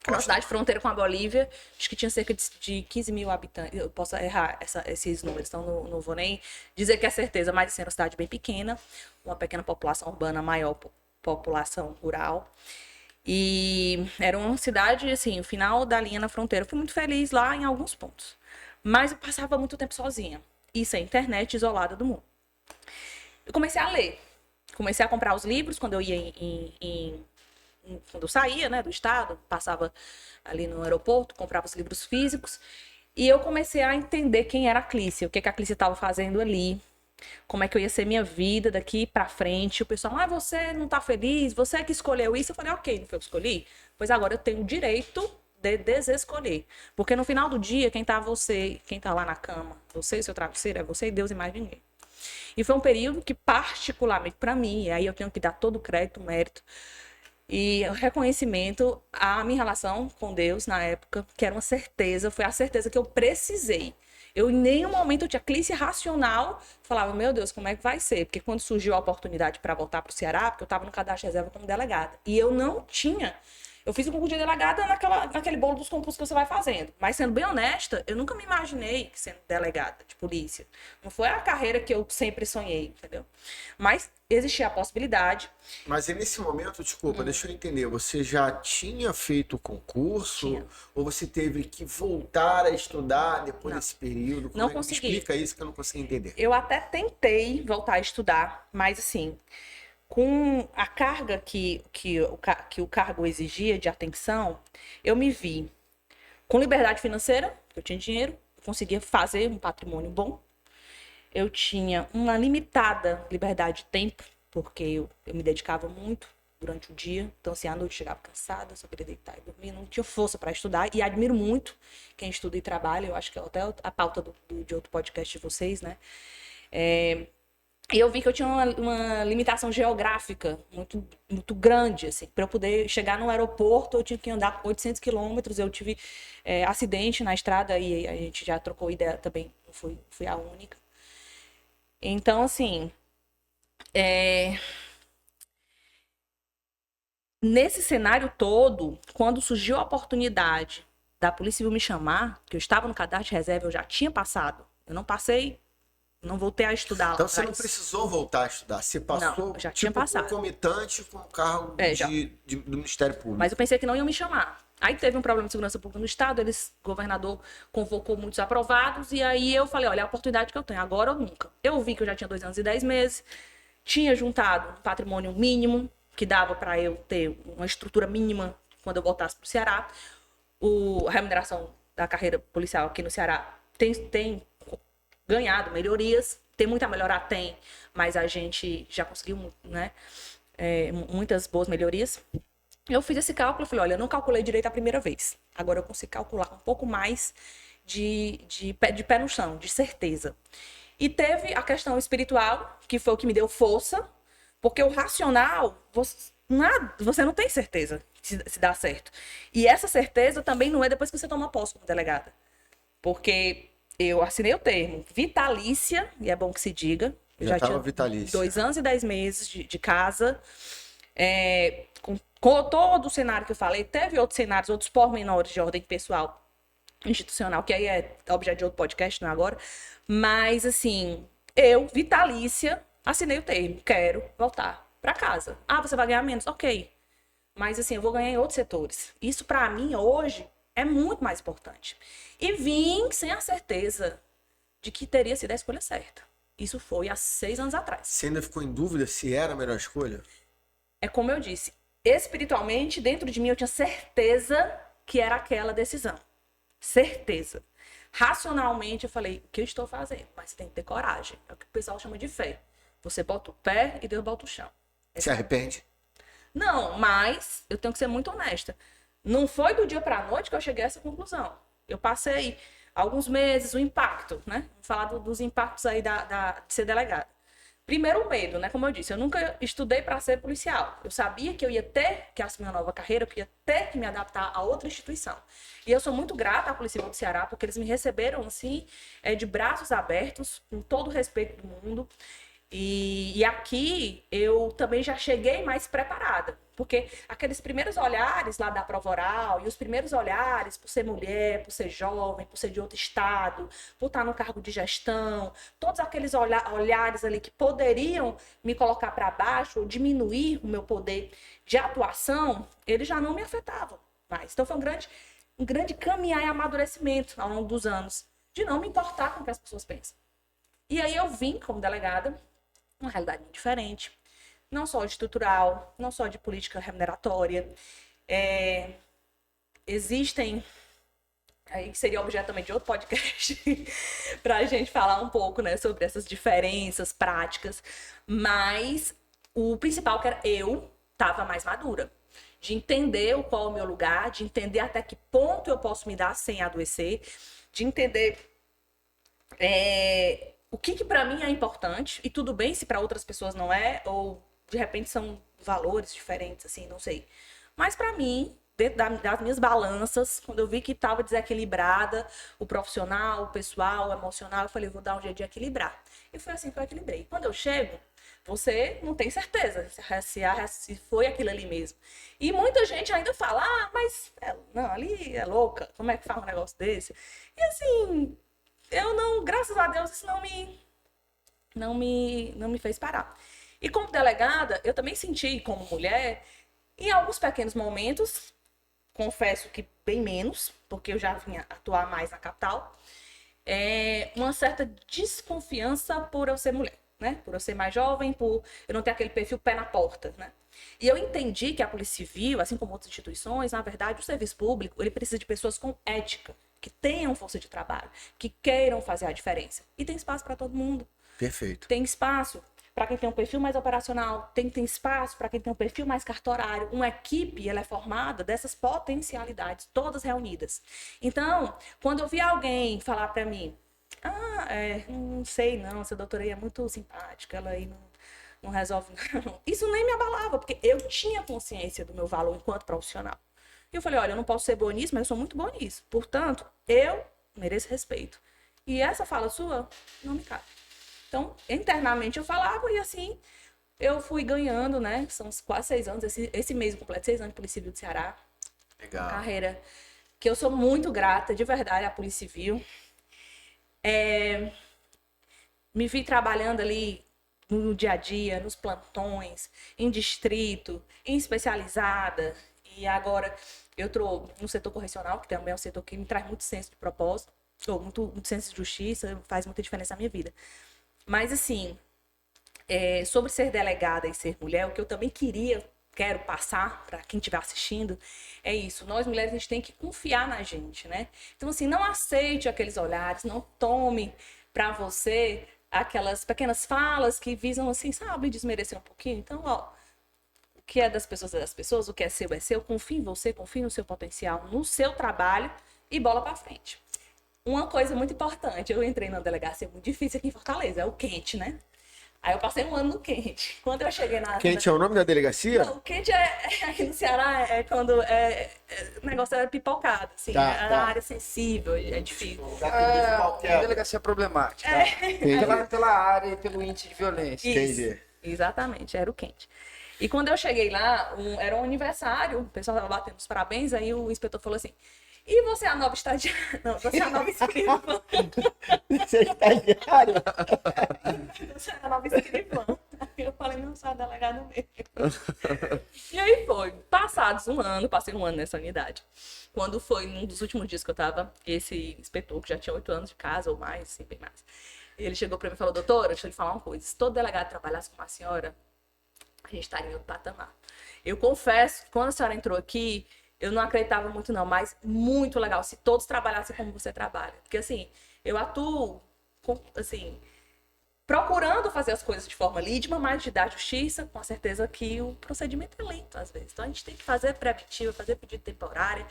Uma cidade fronteira com a Bolívia, acho que tinha cerca de 15 mil habitantes. Eu posso errar esses números, então não vou nem dizer que é certeza, mas assim, era uma cidade bem pequena, uma pequena população urbana, maior população rural. E era uma cidade, assim, o final da linha na fronteira. Eu fui muito feliz lá em alguns pontos. Mas eu passava muito tempo sozinha. E sem internet, isolada do mundo. Eu comecei a ler. Comecei a comprar os livros quando eu ia quando eu saía, né, do estado, passava ali no aeroporto, comprava os livros físicos. E eu comecei a entender quem era a Clícia, o que a Clícia estava fazendo ali, como é que eu ia ser minha vida daqui pra frente. O pessoal, você não tá feliz, você é que escolheu isso. Eu falei, ok, não foi eu que escolhi? Pois agora eu tenho o direito de desescolher. Porque no final do dia, quem tá lá na cama, você e seu travesseiro, é você e Deus e mais ninguém. E foi um período que, particularmente para mim, e aí eu tenho que dar todo o crédito, o mérito, e o reconhecimento à minha relação com Deus na época, que era uma certeza, foi a certeza que eu precisei. Eu, em nenhum momento, eu tinha crise racional, falava, meu Deus, como é que vai ser? Porque quando surgiu a oportunidade para voltar para o Ceará, porque eu estava no cadastro de reserva como delegada, e eu não tinha. Eu fiz o concurso de delegada naquele bolo dos concursos que você vai fazendo. Mas, sendo bem honesta, eu nunca me imaginei sendo delegada de polícia. Não foi a carreira que eu sempre sonhei, entendeu? Mas existia a possibilidade. Mas e nesse momento, desculpa, deixa eu entender, você já tinha feito o concurso? Tinha. Ou você teve que voltar a estudar depois Não. desse período? Não Me consegui. explica isso que eu não consegui entender. Eu até tentei voltar a estudar, mas assim, com a carga que o cargo exigia de atenção, eu me vi com liberdade financeira, eu tinha dinheiro, eu conseguia fazer um patrimônio bom. Eu tinha uma limitada liberdade de tempo, porque eu me dedicava muito durante o dia. Então, assim, à noite eu chegava cansada, só queria deitar e dormir. Não tinha força para estudar. E admiro muito quem estuda e trabalha. Eu acho que é até a pauta de outro podcast de vocês, né? E eu vi que eu tinha uma limitação geográfica muito grande, assim. Para eu poder chegar no aeroporto, eu tinha que andar 800 quilômetros. Eu tive acidente na estrada e a gente já trocou ideia também. Não fui a única. Então, assim, nesse cenário todo, quando surgiu a oportunidade da Polícia Civil me chamar, que eu estava no cadastro de reserva, eu já tinha passado. Eu não passei, não voltei a estudar lá Então você não atrás. precisou voltar a estudar, você passou Não, já tinha passado. concomitante com o cargo Já. do Ministério Público. Mas eu pensei que não iam me chamar. Aí teve um problema de segurança pública no estado, o governador convocou muitos aprovados, e aí eu falei, olha, é a oportunidade que eu tenho, agora ou nunca. Eu vi que eu já tinha 2 anos e 10 meses, tinha juntado um patrimônio mínimo, que dava para eu ter uma estrutura mínima quando eu voltasse para o Ceará. A remuneração da carreira policial aqui no Ceará tem ganhado melhorias, tem muito a melhorar, tem, mas a gente já conseguiu, né, muitas boas melhorias. Eu fiz esse cálculo e falei, olha, eu não calculei direito a primeira vez. Agora eu consigo calcular um pouco mais de pé no chão, de certeza. E teve a questão espiritual, que foi o que me deu força, porque o racional, você não tem certeza se dá certo. E essa certeza também não é depois que você toma posse como delegada. Porque eu assinei o termo vitalícia, e é bom que se diga. Eu já tinha vitalícia. 2 anos e 10 meses de casa. Com todo o cenário que eu falei, teve outros cenários, outros pormenores de ordem pessoal, institucional, que aí é objeto de outro podcast, não é agora. Mas, assim, eu, vitalícia, assinei o termo, quero voltar para casa. Ah, você vai ganhar menos? Ok. Mas, assim, eu vou ganhar em outros setores. Isso, para mim, hoje, é muito mais importante. E vim sem a certeza de que teria sido a escolha certa. Isso foi há 6 anos atrás. Você ainda ficou em dúvida se era a melhor escolha? É como eu disse, espiritualmente, dentro de mim, eu tinha certeza que era aquela decisão. Certeza. Racionalmente, eu falei, o que eu estou fazendo? Mas você tem que ter coragem. É o que o pessoal chama de fé. Você bota o pé e Deus bota o chão. Se arrepende? Não, mas eu tenho que ser muito honesta. Não foi do dia para a noite que eu cheguei a essa conclusão. Eu passei alguns meses, o impacto, né? Vamos falar dos impactos aí de ser delegada. Primeiro o medo, né? Como eu disse, eu nunca estudei para ser policial. Eu sabia que eu ia ter que assumir uma nova carreira, que eu ia ter que me adaptar a outra instituição. E eu sou muito grata à Polícia Civil do Ceará, porque eles me receberam, assim, de braços abertos, com todo o respeito do mundo. E aqui eu também já cheguei mais preparada, porque aqueles primeiros olhares lá da prova oral e os primeiros olhares por ser mulher, por ser jovem, por ser de outro estado, por estar no cargo de gestão, todos aqueles olhares ali que poderiam me colocar para baixo ou diminuir o meu poder de atuação, eles já não me afetavam mais. Então foi um grande caminhar e amadurecimento ao longo dos anos, de não me importar com o que as pessoas pensam. E aí eu vim como delegada, uma realidade muito diferente, não só de estrutural, não só de política remuneratória. Existem, aí seria objeto também de outro podcast, para a gente falar um pouco, né, sobre essas diferenças práticas, mas o principal que era eu estava mais madura, de entender qual é o meu lugar, de entender até que ponto eu posso me dar sem adoecer, de entender o que para mim é importante, e tudo bem se para outras pessoas não é, ou de repente são valores diferentes, assim, não sei. Mas para mim, dentro das minhas balanças, quando eu vi que estava desequilibrada, o profissional, o pessoal, o emocional, eu falei, vou dar um jeito de equilibrar. E foi assim que eu equilibrei. Quando eu chego, você não tem certeza se foi aquilo ali mesmo. E muita gente ainda fala, mas não, ali é louca, como é que faz um negócio desse? E assim, eu não, graças a Deus, isso não me fez parar. E como delegada, eu também senti, como mulher, em alguns pequenos momentos, confesso que bem menos, porque eu já vinha atuar mais na capital, uma certa desconfiança por eu ser mulher, né? Por eu ser mais jovem, por eu não ter aquele perfil pé na porta, né? E eu entendi que a Polícia Civil, assim como outras instituições, na verdade, o serviço público, ele precisa de pessoas com ética, que tenham força de trabalho, que queiram fazer a diferença. E tem espaço para todo mundo. Perfeito. Tem espaço para quem tem um perfil mais operacional, tem espaço para quem tem um perfil mais cartorário. Uma equipe, ela é formada dessas potencialidades, todas reunidas. Então, quando eu vi alguém falar para mim, não sei não, essa doutora aí é muito simpática, ela aí não resolve não. Isso nem me abalava, porque eu tinha consciência do meu valor enquanto profissional. E eu falei, olha, eu não posso ser boa nisso, mas eu sou muito boa nisso. Portanto, eu mereço respeito. E essa fala sua não me cabe. Então, internamente eu falava e assim eu fui ganhando, né? São quase 6 anos, esse mês eu completo 6 anos de Polícia Civil do Ceará. Legal. Uma carreira que eu sou muito grata, de verdade, à Polícia Civil. Me vi trabalhando ali no dia a dia, nos plantões, em distrito, em especializada. E agora eu estou no setor correcional, que também é um setor que me traz muito senso de propósito, ou muito senso de justiça, faz muita diferença na minha vida. Mas, assim, sobre ser delegada e ser mulher, o que eu também quero passar para quem estiver assistindo, é isso. Nós, mulheres, a gente tem que confiar na gente, né? Então, assim, não aceite aqueles olhares, não tome para você aquelas pequenas falas que visam, assim, sabe, desmerecer um pouquinho. Então, o que é das pessoas, o que é seu, confie em você, confie no seu potencial, no seu trabalho e bola para frente. Uma coisa muito importante, eu entrei na delegacia muito difícil aqui em Fortaleza, é o quente, né? Aí eu passei um ano no quente. Quando eu cheguei na... Quente é o nome da delegacia? Não, o quente aqui no Ceará é quando o negócio é pipocado, assim, Tá, é tá. uma área sensível, é difícil. Uma delegacia problemática. Pela área e pelo índice de violência. Isso, Entendi. exatamente, era o quente. E quando eu cheguei lá, era um aniversário, o pessoal estava batendo os parabéns, aí o inspetor falou assim, e você é a nova estagiária? Não, você é a nova escrivã. Você é estagiário? Você é a nova escrivã. Aí eu falei, não, sou a delegada mesmo. E aí foi. Passados um ano, passei um ano nessa unidade. Quando foi num dos últimos dias que eu tava, esse inspetor, que já tinha 8 anos de casa ou mais, assim, bem mais. Ele chegou pra mim e falou, doutora, deixa eu lhe falar uma coisa. Se todo delegado trabalhasse com a senhora, a gente estaria em outro patamar. Eu confesso que quando a senhora entrou aqui, eu não acreditava muito não, mas muito legal se todos trabalhassem como você trabalha. Porque assim, eu atuo, assim, procurando fazer as coisas de forma lídima, mas de dar justiça, com a certeza que o procedimento é lento às vezes. Então a gente tem que fazer preventiva, fazer pedido temporário,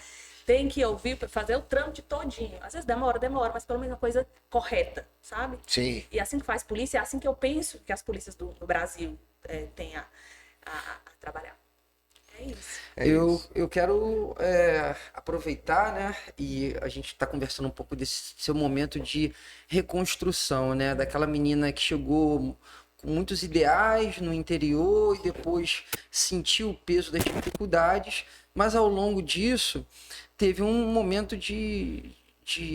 tem que ouvir, fazer o trâmite todinho. Às vezes demora, mas pelo menos uma coisa correta, sabe? Sim. E assim que faz polícia, é assim que eu penso que as polícias do Brasil têm a trabalhar. É isso. Eu quero aproveitar, né? E a gente está conversando um pouco desse seu momento de reconstrução, né? Daquela menina que chegou com muitos ideais no interior e depois sentiu o peso das dificuldades, mas ao longo disso teve um momento de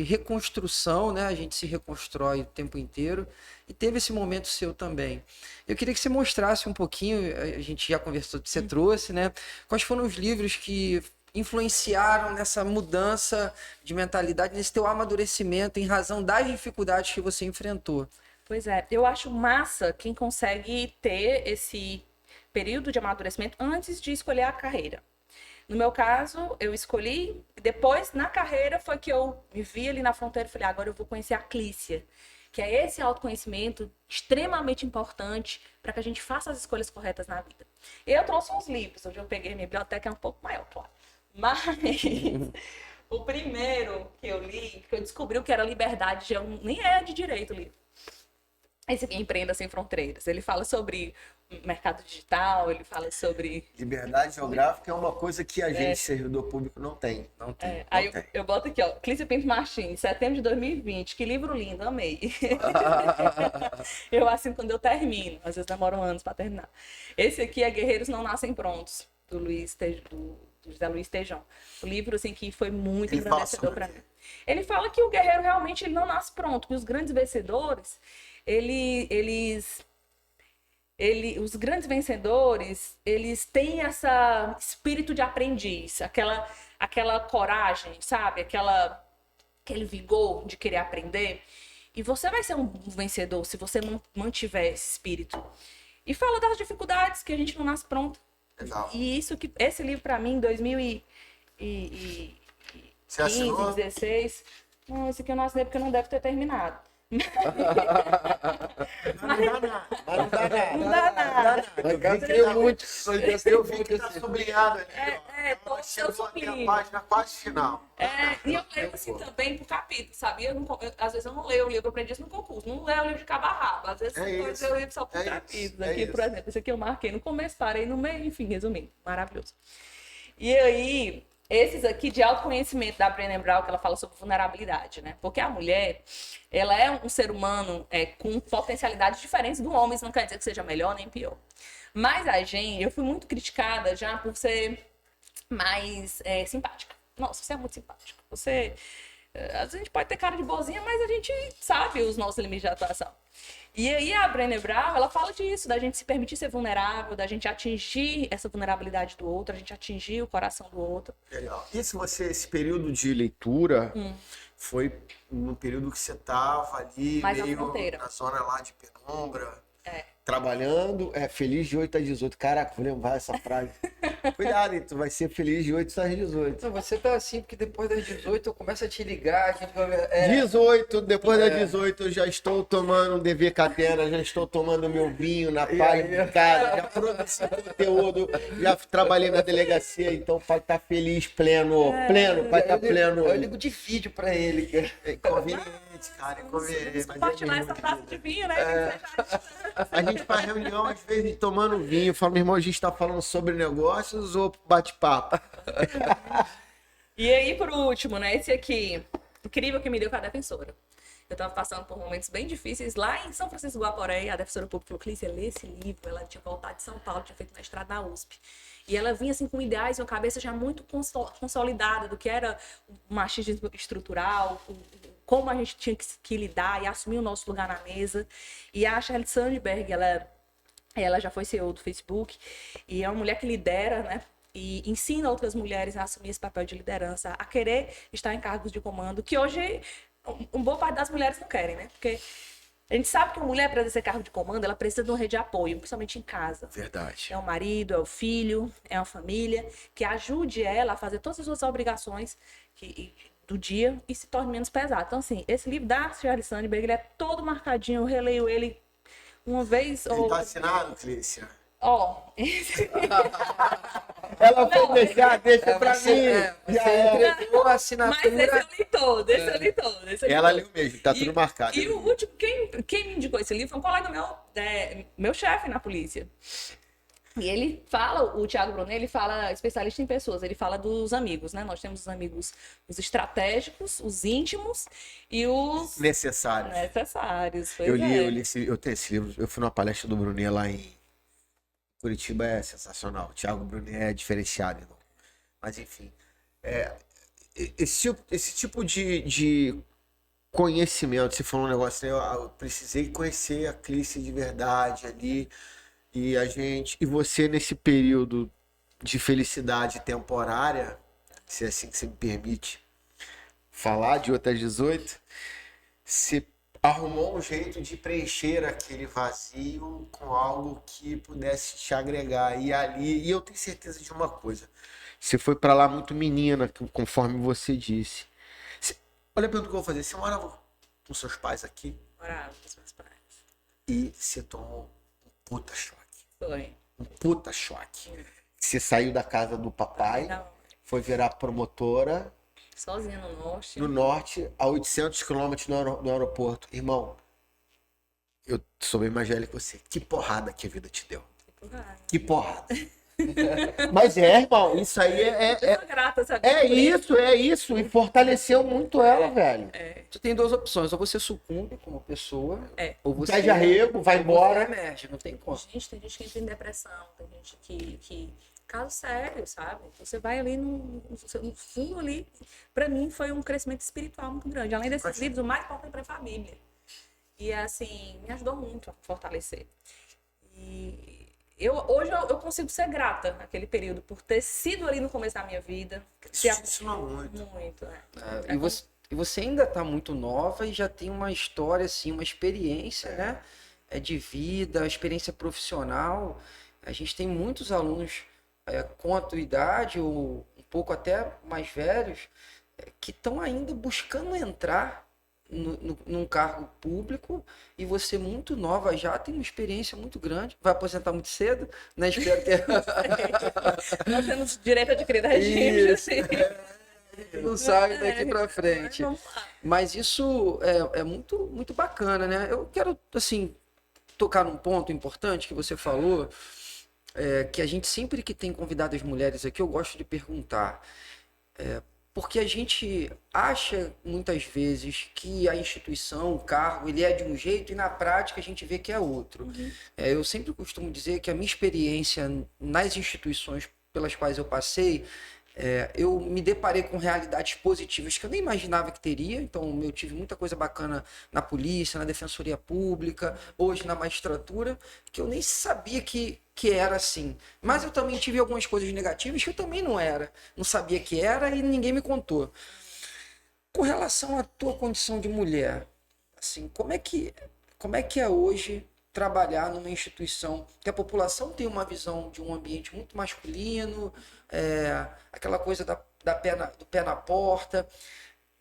reconstrução, né? A gente se reconstrói o tempo inteiro e teve esse momento seu também. Eu queria que você mostrasse um pouquinho, a gente já conversou, você trouxe, né? Quais foram os livros que influenciaram nessa mudança de mentalidade, nesse teu amadurecimento em razão das dificuldades que você enfrentou? Pois é, eu acho massa quem consegue ter esse período de amadurecimento antes de escolher a carreira. No meu caso, eu escolhi, depois na carreira foi que eu me vi ali na fronteira e falei, agora eu vou conhecer a Clícia, que é esse autoconhecimento extremamente importante para que a gente faça as escolhas corretas na vida. Eu trouxe uns livros, hoje eu peguei, minha biblioteca é um pouco maior, claro. Mas o primeiro que eu li, que eu descobri o que era liberdade, nem é de direito o livro. Esse aqui, Empreenda Sem Fronteiras. Ele fala sobre mercado digital, ele fala sobre... Liberdade geográfica é uma coisa que a gente, servidor público, não tem. Não tem. Não Aí tem. eu boto aqui, ó, Clícia Pinto Martins, setembro de 2020. Que livro lindo, amei. Eu assino quando eu termino. Às vezes demoram anos para terminar. Esse aqui é Guerreiros Não Nascem Prontos, do José Luiz Tejão. O livro, assim, que foi muito engrandecedor para mim. Ele fala que o guerreiro realmente ele não nasce pronto, que os grandes vencedores... os grandes vencedores, eles têm esse espírito de aprendiz, aquela coragem, sabe? Aquele vigor de querer aprender. E você vai ser um vencedor se você não mantiver esse espírito. E fala das dificuldades que a gente não nasce pronto. Legal. E esse livro, para mim, em 2015, 2016... Não, esse aqui eu não assinei porque eu não deve ter terminado. Mas não dá nada. Eu vi que tá sublinhado ali. Todos eu sublinho. A página quase final. E eu leio assim também por capítulo, sabe? Às vezes eu não leio o livro, eu aprendi isso no concurso. Não leio o livro de cabo a rabo. Às vezes eu leio o livro só por capítulos. Aqui, por exemplo, esse aqui eu marquei no começo, parei no meio, enfim, resumindo. Maravilhoso. E aí... Esses aqui de autoconhecimento da Brené Brown, que ela fala sobre vulnerabilidade, né? Porque a mulher, ela é um ser humano com potencialidades diferentes do homem, isso não quer dizer que seja melhor nem pior. Mas eu fui muito criticada já por ser mais simpática. Nossa, você é muito simpática. A gente pode ter cara de boazinha, mas a gente sabe os nossos limites de atuação. E aí a Brené Brown, ela fala disso, da gente se permitir ser vulnerável, da gente atingir essa vulnerabilidade do outro, a gente atingir o coração do outro. Legal. E se esse período de leitura foi no período que você estava ali, mais meio na zona lá de Penumbra, trabalhando, feliz de 8 às 18. Caraca, vou lembrar essa frase. Cuidado, hein? Tu vai ser feliz de 8 às 18. Não, você tá assim, porque depois das 18 eu começo a te ligar. 18, depois das 18 eu já estou tomando um DV Catena, já estou tomando meu vinho na paz de casa, já produzi conteúdo, já trabalhei na delegacia, então o pai tá feliz, pleno, o pai tá pleno. Eu ligo de vídeo pra ele. Que é inconveniente, cara, inconveniente. Compartilhar essa taça de vinho, né? A gente faz reunião, às vezes, tomando vinho. Fala, meu irmão, a gente tá falando sobre negócios ou bate-papo? E aí, por último, né? Esse aqui, incrível que me deu com a defensora. Eu tava passando por momentos bem difíceis lá em São Francisco do Guaporé. A defensora pública falou, Clícia, lê esse livro. Ela tinha voltado de São Paulo, tinha feito mestrado na USP. E ela vinha assim com ideais e uma cabeça já muito consolidada do que era o machismo estrutural, como a gente tinha que lidar e assumir o nosso lugar na mesa. E a Sheryl Sandberg, ela já foi CEO do Facebook e é uma mulher que lidera, né? E ensina outras mulheres a assumir esse papel de liderança, a querer estar em cargos de comando, que hoje uma boa parte das mulheres não querem, né? Porque a gente sabe que uma mulher, para exercer cargo de comando, ela precisa de uma rede de apoio, principalmente em casa. Verdade. É o marido, é o filho, é uma família, que ajude ela a fazer todas as suas obrigações do dia e se torne menos pesado. Então, assim, esse livro da Sheryl Sandberg, ele é todo marcadinho, eu releio ele uma vez ou... Ele tá assinado, Clícia? Ela foi deixa pra mim. Você entregou a assinatura. Mas esse eu li todo, Ela leu mesmo, tá tudo marcado. E o último, quem me indicou esse livro foi um colega meu chefe na polícia. E ele fala, o Thiago Brunet, ele fala, especialista em pessoas, ele fala dos amigos, né? Nós temos os amigos, os estratégicos, os íntimos e os Necessário. necessários. Pois Eu li, é. eu li eu tenho esse livro. Eu fui numa palestra do Brunet lá em Curitiba, é sensacional. O Thiago Brunet é diferenciado, irmão. Mas enfim, esse tipo de conhecimento, você falou um negócio, né? Eu precisei conhecer a Clícia de verdade ali. E você nesse período de felicidade temporária, se é assim que você me permite falar, de outras 18, você arrumou um jeito de preencher aquele vazio com algo que pudesse te agregar. E eu tenho certeza de uma coisa. Você foi pra lá muito menina, conforme você disse. Olha a pergunta que eu vou fazer. Você morava com seus pais aqui Morava com os meus pais. e você tomou um puta choque. Foi. Um puta choque. Você saiu da casa do papai, Não, foi virar promotora sozinha no norte. no norte, a 800 quilômetros no aeroporto. Irmão, eu sou bem mais velho que você. Que porrada que a vida te deu. Que porrada. Mas irmão, isso aí Eu sou grata, sabe? é isso. E fortaleceu muito ela, velho. Tu tem duas opções, ou você sucumbe como pessoa, ou você Pede arrego, vai ou embora. você emerge, não tem como. Gente, tem gente que entra em depressão, tem gente que caso sério, sabe? Você vai ali no fundo ali. Pra mim foi um crescimento espiritual muito grande. Além desses livros, o mais importante para a família. E assim, me ajudou muito a fortalecer. E hoje eu consigo ser grata naquele período por ter sido ali no começo da minha vida. Isso não é muito. Muito, né? E você ainda tá muito nova e já tem uma história, assim, uma experiência, né? De vida, experiência profissional. A gente tem muitos alunos com a tua idade ou um pouco até mais velhos que estão ainda buscando entrar num cargo público e você muito nova já tem uma experiência muito grande. Vai aposentar muito cedo, né? Espero ter... Nós temos direito a adquirir regime, Isso. assim. Não sai daqui pra frente. Vamos lá. Mas isso é muito, muito bacana, né? Eu quero, assim, tocar num ponto importante que você falou, que a gente sempre que tem convidado as mulheres aqui, eu gosto de perguntar. Porque a gente acha muitas vezes que a instituição, o cargo, ele é de um jeito e na prática a gente vê que é outro. Eu sempre costumo dizer que a minha experiência nas instituições pelas quais eu passei, eu me deparei com realidades positivas que eu nem imaginava que teria. Então, eu tive muita coisa bacana na polícia, na defensoria pública, hoje na magistratura, que eu nem sabia que era assim. Mas eu também tive algumas coisas negativas que eu também não sabia que era e ninguém me contou. Com relação à tua condição de mulher, assim, como é que é hoje trabalhar numa instituição que a população tem uma visão de um ambiente muito masculino, aquela coisa do pé na porta,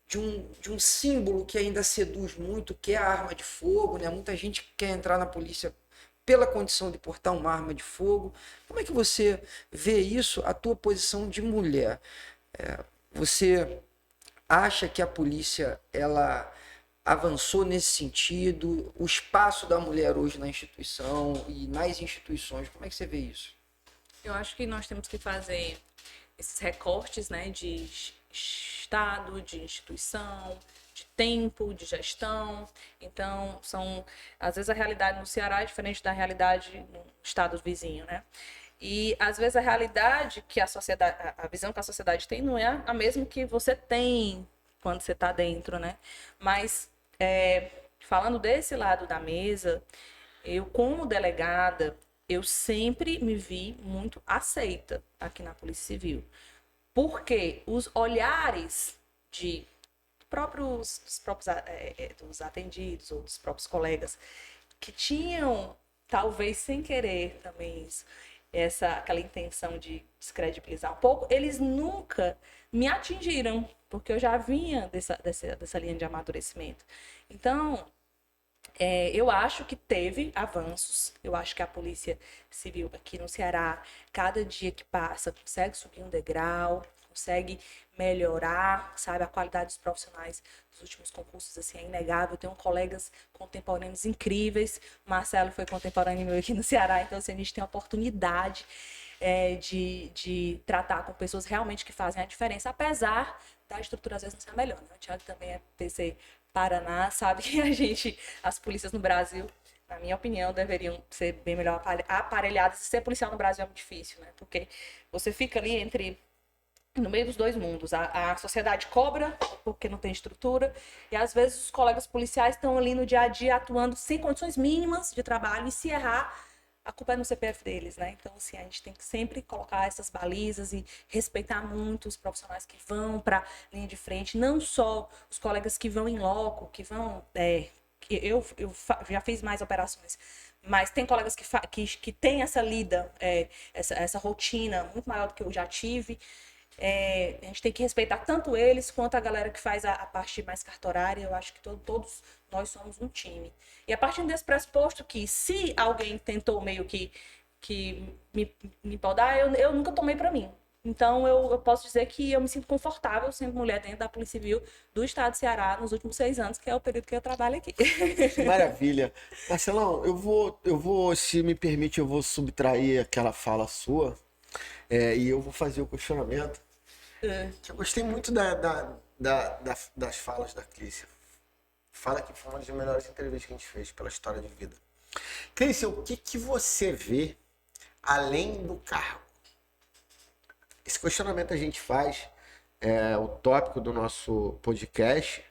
de um símbolo que ainda seduz muito, que é a arma de fogo, né? Muita gente quer entrar na polícia pela condição de portar uma arma de fogo. Como é que você vê isso, a tua posição de mulher? Você acha que a polícia, ela avançou nesse sentido? O espaço da mulher hoje na instituição e nas instituições, como é que você vê isso? Eu acho que nós temos que fazer esses recortes, né, de Estado, de instituição, de tempo, de gestão. Então, às vezes a realidade no Ceará é diferente da realidade no estado vizinho, né? E às vezes a realidade que a sociedade, a visão que a sociedade tem não é a mesma que você tem quando você está dentro, né? Mas falando desse lado da mesa, eu como delegada, eu sempre me vi muito aceita aqui na Polícia Civil. Porque os olhares dos próprios dos atendidos ou dos próprios colegas que tinham, talvez sem querer também isso, aquela intenção de descredibilizar um pouco, eles nunca me atingiram, porque eu já vinha dessa linha de amadurecimento. Então, eu acho que teve avanços. Eu acho que a Polícia Civil aqui no Ceará, cada dia que passa, consegue subir um degrau, consegue melhorar, sabe, a qualidade dos profissionais dos últimos concursos, assim, é inegável. Eu tenho colegas contemporâneos incríveis, o Marcelo foi contemporâneo meu aqui no Ceará, então, assim, a gente tem a oportunidade de tratar com pessoas realmente que fazem a diferença, apesar da estrutura às vezes não ser a melhor, né? O Thiago também é TC Paraná, sabe que as polícias no Brasil, na minha opinião, deveriam ser bem melhor aparelhadas. Ser policial no Brasil é muito difícil, né? Porque você fica ali no meio dos dois mundos. A sociedade cobra porque não tem estrutura e às vezes os colegas policiais estão ali no dia a dia atuando sem condições mínimas de trabalho e se errar, a culpa é no CPF deles, né? Então, assim, a gente tem que sempre colocar essas balizas e respeitar muito os profissionais que vão para a linha de frente, não só os colegas que vão em loco, que vão... eu já fiz mais operações, mas tem colegas que têm essa lida, essa rotina muito maior do que eu já tive. A gente tem que respeitar tanto eles quanto a galera que faz a parte mais cartorária. Eu acho que todos nós somos um time. E a partir desse pressuposto que se alguém tentou meio que me podar, eu nunca tomei para mim. Então eu posso dizer que eu me sinto confortável sendo mulher dentro da Polícia Civil do Estado do Ceará nos últimos 6 anos, que é o período que eu trabalho aqui. Maravilha. Marcelão, eu vou, se me permite, eu vou subtrair aquela fala sua e eu vou fazer o questionamento. Que eu gostei muito das falas da Clícia. Fala que foi uma das melhores entrevistas que a gente fez pela história de vida. Clícia, o que você vê além do cargo? Esse questionamento a gente faz, o tópico do nosso podcast.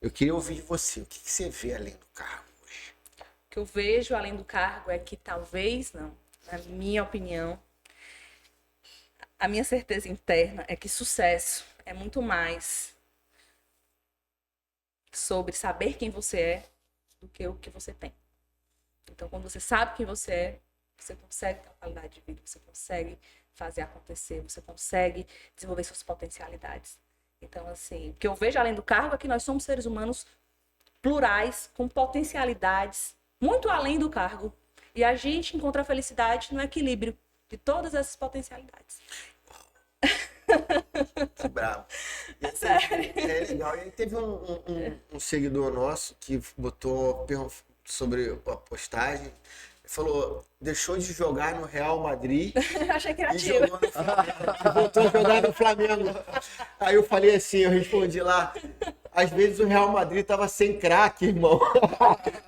Eu queria ouvir de você. O que você vê além do cargo hoje? O que eu vejo além do cargo é que talvez, não, na minha opinião, a minha certeza interna é que sucesso é muito mais sobre saber quem você é do que o que você tem. Então, quando você sabe quem você é, você consegue ter uma qualidade de vida, você consegue fazer acontecer, você consegue desenvolver suas potencialidades. Então, assim, o que eu vejo além do cargo é que nós somos seres humanos plurais, com potencialidades muito além do cargo. E a gente encontra a felicidade no equilíbrio de todas essas potencialidades. Que bravo. É legal. E aí teve um seguidor nosso que botou sobre a postagem. Ele falou, deixou de jogar no Real Madrid Achei e criativo. jogou no Flamengo. E voltou a jogar no Flamengo. Aí eu falei assim, eu respondi lá, às vezes o Real Madrid tava sem craque, irmão.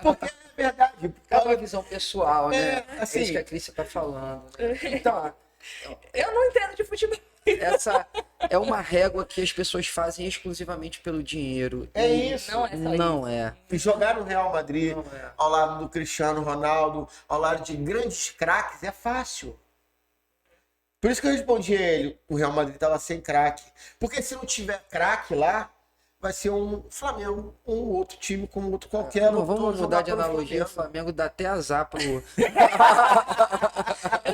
Porque é verdade. É uma visão pessoal, né? Assim, É isso que a Clícia tá falando. Então, Eu não entendo de futebol. essa é uma régua que as pessoas fazem exclusivamente pelo dinheiro. É E isso. Não é só não isso. é. E jogar no Real Madrid, Não é. ao lado do Cristiano Ronaldo, ao lado de grandes craques, é fácil. Por isso que eu respondi a ele, o Real Madrid estava sem craque. Porque se não tiver craque lá, vai ser um Flamengo, um outro time como outro qualquer. Não, vamos mudar de analogia. O Flamengo. Flamengo dá até azar pro. Eu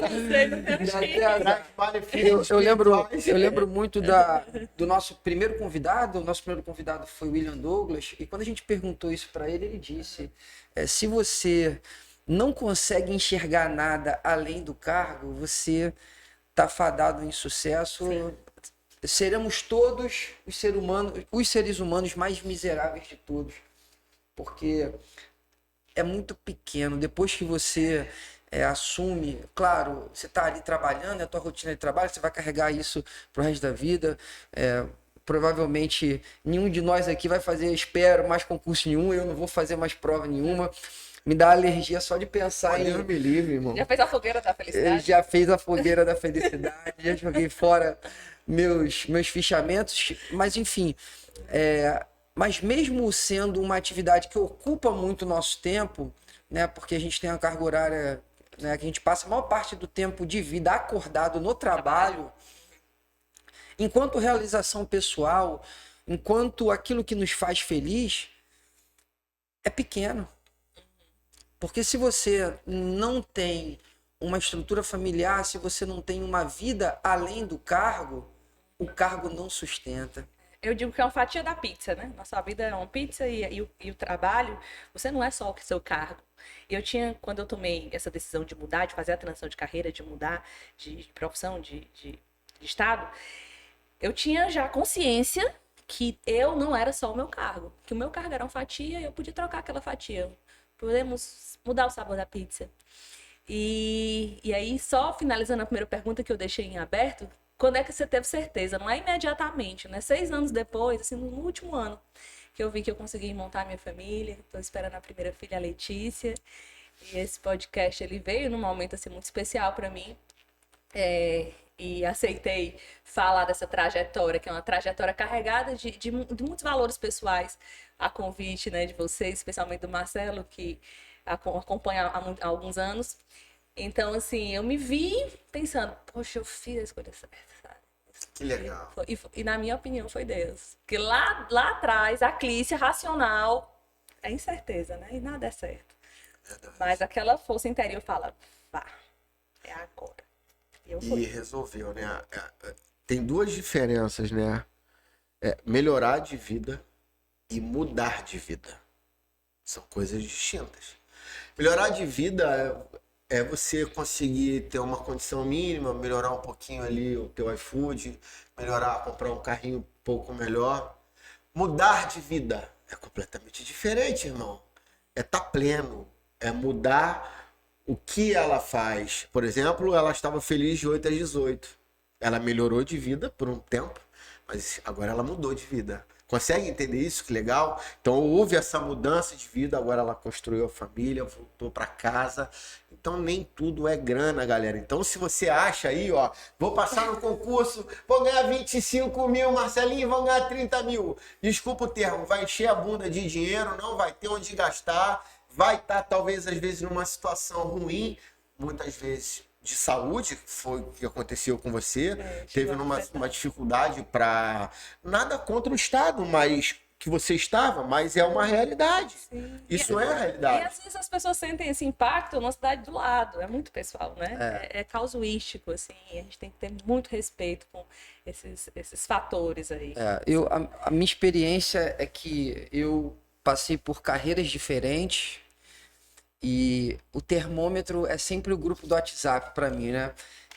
não sei, não tenho Dá time. até azar. Eu lembro muito do nosso primeiro convidado. O nosso primeiro convidado foi o William Douglas. E quando a gente perguntou isso para ele, ele disse: se você não consegue enxergar nada além do cargo, você está fadado em sucesso. Sim. Seremos todos os seres humanos mais miseráveis de todos. Porque é muito pequeno. Depois que você assume, claro, você está ali trabalhando, é a tua rotina de trabalho, você vai carregar isso pro resto da vida. Provavelmente nenhum de nós aqui vai fazer, espero, mais concurso nenhum, eu não vou fazer mais prova nenhuma. Me dá alergia só de pensar Deus me livre, irmão. Já fez a fogueira da Eu felicidade? já fez a fogueira da felicidade, já joguei fora meus fichamentos, mas enfim, mas mesmo sendo uma atividade que ocupa muito o nosso tempo, né, porque a gente tem uma carga horária, né, que a gente passa a maior parte do tempo de vida acordado no trabalho, enquanto realização pessoal, enquanto aquilo que nos faz feliz, é pequeno. Porque se você não tem uma estrutura familiar, se você não tem uma vida além do cargo, o cargo não sustenta. Eu digo que é uma fatia da pizza, né? Nossa vida é uma pizza e o trabalho, você não é só o seu cargo. Quando eu tomei essa decisão de mudar, de fazer a transição de carreira, de mudar de profissão, de estado, eu tinha já consciência que eu não era só o meu cargo. Que o meu cargo era uma fatia e eu podia trocar aquela fatia. Podemos mudar o sabor da pizza. E aí, só finalizando a primeira pergunta que eu deixei em aberto, quando é que você teve certeza? Não é imediatamente, né? 6 anos depois, assim, no último ano, que eu vi que eu consegui montar minha família. Estou esperando a primeira filha, a Letícia. E esse podcast, ele veio num momento, assim, muito especial para mim. E aceitei falar dessa trajetória, que é uma trajetória carregada de muitos valores pessoais, a convite, né, de vocês, especialmente do Marcelo, que acompanha há alguns anos. Então, assim, eu me vi pensando, poxa, eu fiz a escolha certa, sabe? Que legal. E na minha opinião, foi Deus. Porque lá atrás, a Clícia racional é incerteza, né? E nada é certo. Mas aquela força interior fala, vá, é agora. E resolveu, né? Tem duas diferenças, né? Melhorar de vida e mudar de vida. São coisas distintas. Melhorar de vida é você conseguir ter uma condição mínima, melhorar um pouquinho ali o teu iFood, melhorar, comprar um carrinho um pouco melhor. Mudar de vida é completamente diferente, irmão. É estar pleno, é mudar o que ela faz. Por exemplo, ela estava feliz de 8 às 18. Ela melhorou de vida por um tempo, mas agora ela mudou de vida. Consegue entender isso? Que legal. Então houve essa mudança de vida, agora ela construiu a família, voltou para casa. Então nem tudo é grana, galera. Então se você acha aí, ó, vou passar no concurso, vou ganhar 25 mil, Marcelinho, vou ganhar 30 mil. Desculpa o termo, vai encher a bunda de dinheiro, não vai ter onde gastar, vai estar talvez às vezes numa situação ruim, muitas vezes de saúde, que foi o que aconteceu com você, teve uma dificuldade para nada contra o Estado, mas que você estava, mas é uma realidade. Sim. Isso é a realidade. E às vezes as pessoas sentem esse impacto na cidade do lado, é muito pessoal, né? É casuístico, assim, a gente tem que ter muito respeito com esses fatores aí. A minha experiência é que eu passei por carreiras diferentes e o termômetro é sempre o grupo do WhatsApp para mim, né?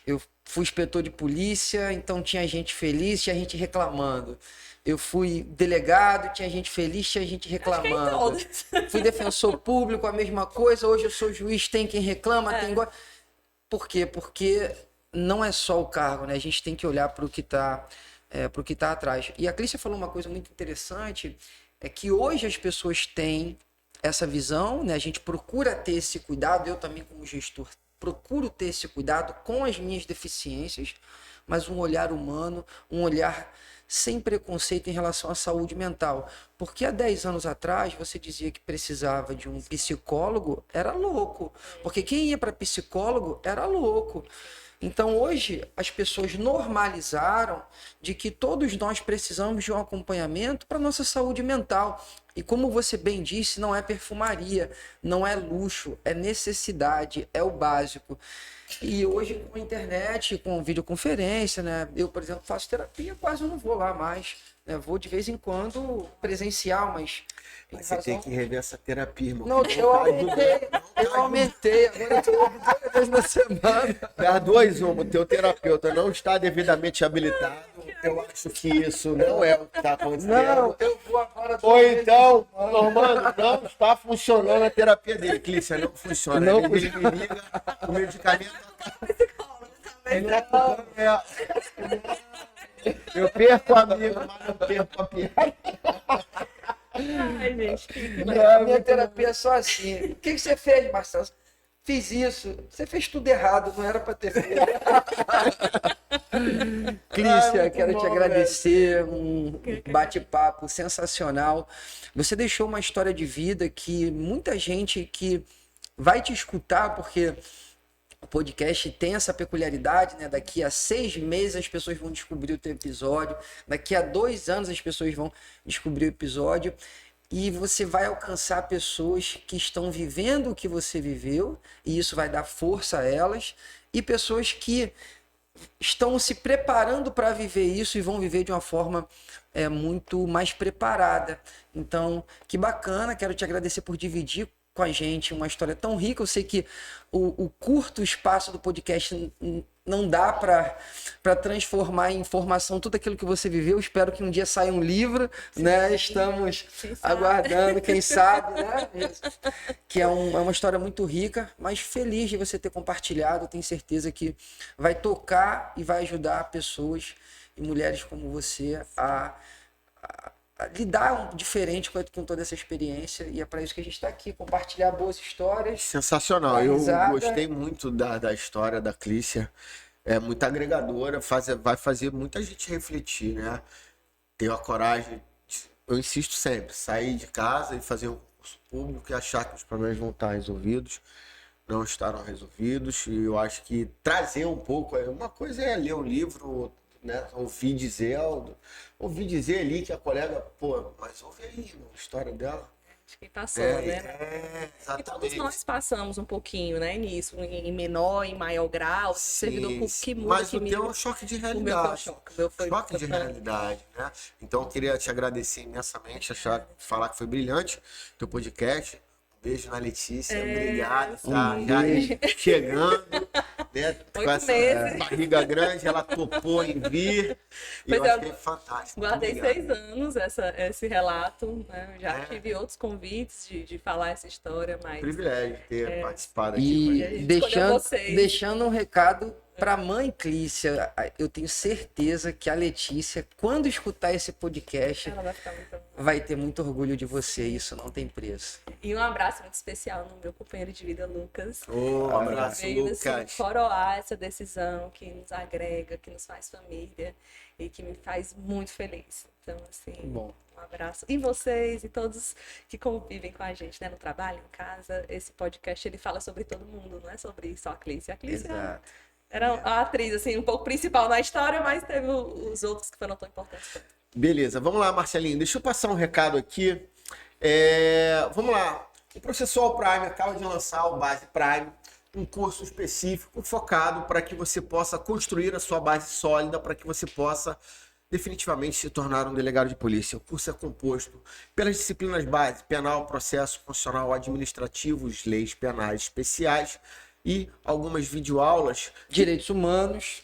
Eu fui inspetor de polícia, então tinha gente feliz, tinha gente reclamando. Eu fui delegado, tinha gente feliz, tinha gente reclamando. Fui defensor público, a mesma coisa. Hoje eu sou juiz, tem quem reclama, tem... Por quê? Porque não é só o cargo, né? A gente tem que olhar para o que está atrás. E a Clícia falou uma coisa muito interessante, é que hoje as pessoas têm essa visão, né? A gente procura ter esse cuidado, eu também como gestor procuro ter esse cuidado com as minhas deficiências, mas um olhar humano, um olhar sem preconceito em relação à saúde mental. Porque há 10 anos atrás você dizia que precisava de um psicólogo, era louco. Porque quem ia para psicólogo era louco. Então hoje as pessoas normalizaram de que todos nós precisamos de um acompanhamento para nossa saúde mental. E como você bem disse, não é perfumaria, não é luxo, é necessidade, é o básico. E hoje com a internet, com videoconferência, né? Eu, por exemplo, faço terapia, quase não vou lá mais. Né? Vou de vez em quando presencial, mas você tem que rever essa terapia, irmão. Não, eu aumentei. Agora eu estou 2 vezes na semana. Das duas, o teu terapeuta não está devidamente habilitado. Eu acho que isso não é o que está acontecendo. Não, eu vou agora. Ou então, Normando, não está funcionando a terapia dele. Clícia, não funciona. Não ele me liga, o medicamento... Eu perco amigo, mas não perco a piada. Ai, gente, A minha terapia é só assim. O que você fez, Marcelo? Fiz isso. Você fez tudo errado, não era para ter feito. Clícia, quero te agradecer. Um bate-papo sensacional. Você deixou uma história de vida que muita gente que vai te escutar, porque o podcast tem essa peculiaridade, né? Daqui a 6 meses as pessoas vão descobrir o teu episódio. Daqui a 2 anos as pessoas vão descobrir o episódio. E você vai alcançar pessoas que estão vivendo o que você viveu. E isso vai dar força a elas. E pessoas que estão se preparando para viver isso e vão viver de uma forma muito mais preparada. Então, que bacana. Quero te agradecer por dividir com a gente uma história tão rica. Eu sei que o curto espaço do podcast não dá para transformar em informação tudo aquilo que você viveu. Espero que um dia saia um livro, né? Estamos aguardando, quem sabe, né? Que é uma história muito rica, mas feliz de você ter compartilhado. Tenho certeza que vai tocar e vai ajudar pessoas e mulheres como você a lidar diferente com toda essa experiência, e é para isso que a gente está aqui, compartilhar boas histórias. Sensacional, eu gostei muito da história da Clícia, é muito agregadora, vai fazer muita gente refletir, né? Ter a coragem, eu insisto sempre, sair de casa e fazer um concurso público e achar que os problemas vão estar resolvidos, não estarão resolvidos, e eu acho que trazer um pouco, uma coisa é ler um livro, né? Ouvi dizer ali que a colega, pô, mas ouve aí a história dela. Acho que passou, né? Exatamente. E todos nós passamos um pouquinho, né, nisso, em menor, em maior grau, servidor público que muda. Mas o teu é um choque de realidade. O meu foi um choque. O meu foi choque de realidade, né? Então eu queria te agradecer imensamente, falar que foi brilhante teu podcast. Beijo na Letícia, obrigado. Já chegando, né? Com essa barriga grande, ela topou em vir. E eu achei fantástico. Guardei 6 anos esse relato, né? Já tive outros convites de falar essa história, mas. Privilégio ter participado aqui. E deixando um recado para a mãe Clícia, eu tenho certeza que a Letícia, quando escutar esse podcast, ela vai ter muito orgulho de você, isso não tem preço. E um abraço muito especial no meu companheiro de vida, Lucas. Um abraço, veio, Lucas. Assim, coroar essa decisão que nos agrega, que nos faz família e que me faz muito feliz. Então, assim, Bom. Um abraço. E vocês e todos que convivem com a gente, né, no trabalho, em casa. Esse podcast, ele fala sobre todo mundo, não é sobre só a Clícia. A Clícia era a atriz, assim, um pouco principal na história, mas teve os outros que foram tão importantes. Beleza, vamos lá, Marcelinho. Deixa eu passar um recado aqui. Vamos lá. O Processual Prime acaba de lançar o Base Prime, um curso específico focado para que você possa construir a sua base sólida, para que você possa definitivamente se tornar um delegado de polícia. O curso é composto pelas disciplinas base, penal, processo constitucional, administrativos, leis penais especiais e algumas videoaulas. Direitos humanos.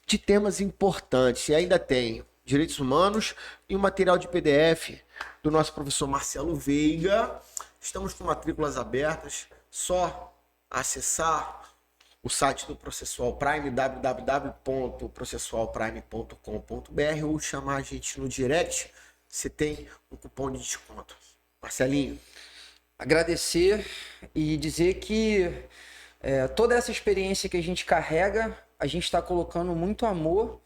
De temas importantes. E ainda tem direitos humanos e um material de PDF do nosso professor Marcelo Veiga. Estamos com matrículas abertas. Só acessar o site do Processual Prime, www.processualprime.com.br, ou chamar a gente no direct. Você tem um cupom de desconto. Marcelinho. Agradecer e dizer que toda essa experiência que a gente carrega, a gente está colocando muito amor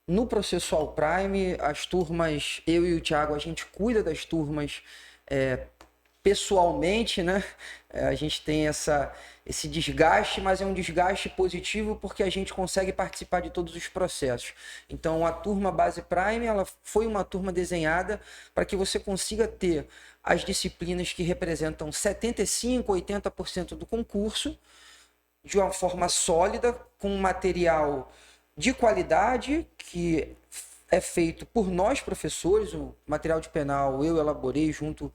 no Processual Prime. As turmas, eu e o Thiago, a gente cuida das turmas pessoalmente, né? A gente tem esse desgaste, mas é um desgaste positivo porque a gente consegue participar de todos os processos. Então, a turma Base Prime, ela foi uma turma desenhada para que você consiga ter as disciplinas que representam 75%, 80% do concurso, de uma forma sólida, com um material de qualidade, que é feito por nós, professores. O material de penal eu elaborei junto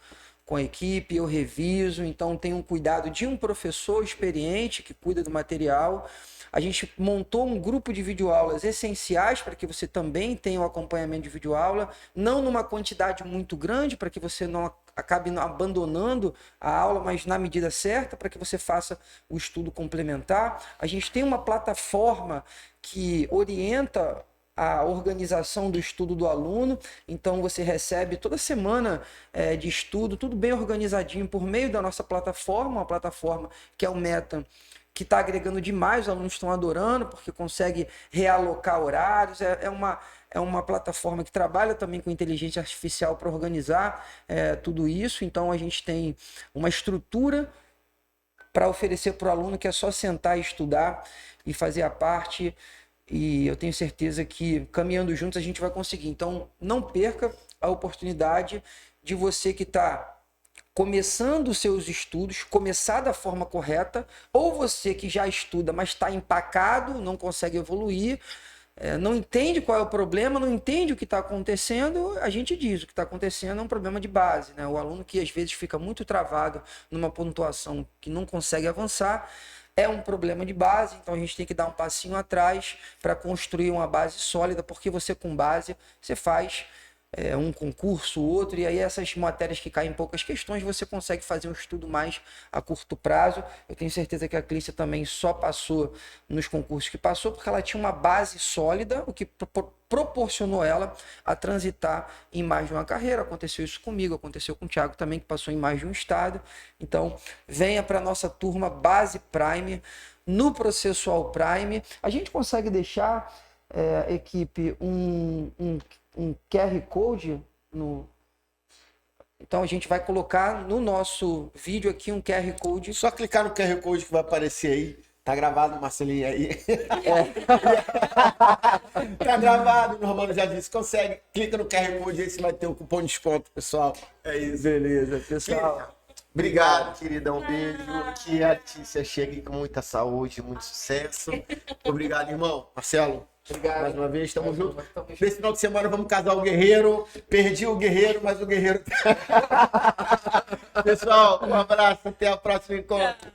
com a equipe, eu reviso, então tem um cuidado de um professor experiente que cuida do material. A gente montou um grupo de videoaulas essenciais para que você também tenha o acompanhamento de videoaula, não numa quantidade muito grande, para que você não acabe abandonando a aula, mas na medida certa, para que você faça o estudo complementar. A gente tem uma plataforma que orienta a organização do estudo do aluno, então você recebe toda semana de estudo, tudo bem organizadinho por meio da nossa plataforma, uma plataforma que é o Meta, que está agregando demais, os alunos estão adorando, porque consegue realocar horários, é uma plataforma que trabalha também com inteligência artificial para organizar tudo isso. Então a gente tem uma estrutura para oferecer para o aluno, que é só sentar e estudar e fazer a parte. E eu tenho certeza que caminhando juntos a gente vai conseguir. Então não perca a oportunidade de você que está começando os seus estudos, começar da forma correta, ou você que já estuda, mas está empacado, não consegue evoluir, não entende qual é o problema, não entende o que está acontecendo. A gente diz, o que está acontecendo é um problema de base, né? O aluno que às vezes fica muito travado numa pontuação que não consegue avançar, é um problema de base, então a gente tem que dar um passinho atrás para construir uma base sólida, porque você com base, você faz um concurso, outro, e aí essas matérias que caem em poucas questões, você consegue fazer um estudo mais a curto prazo. Eu tenho certeza que a Clícia também só passou nos concursos que passou, porque ela tinha uma base sólida, o que proporcionou ela a transitar em mais de uma carreira. Aconteceu isso comigo, aconteceu com o Thiago também, que passou em mais de um estado. Então, venha para a nossa turma Base Prime. No Processual Prime, a gente consegue deixar, equipe, um QR Code no... Então a gente vai colocar no nosso vídeo aqui um QR Code. Só clicar no QR Code que vai aparecer aí. Tá gravado, Marcelinho, aí. Tá gravado, meu irmão já disse. Consegue, clica no QR Code aí, você vai ter o cupom de desconto, pessoal. É isso. Beleza, pessoal. Obrigado, querida. Um beijo. Que a Letícia chegue com muita saúde, muito sucesso. Obrigado, irmão. Marcelo. Obrigado. Mais uma vez, tamo junto. Nesse final de semana vamos casar o Guerreiro. Perdi o Guerreiro, mas o Guerreiro. Pessoal, um abraço. Até a próxima encontro.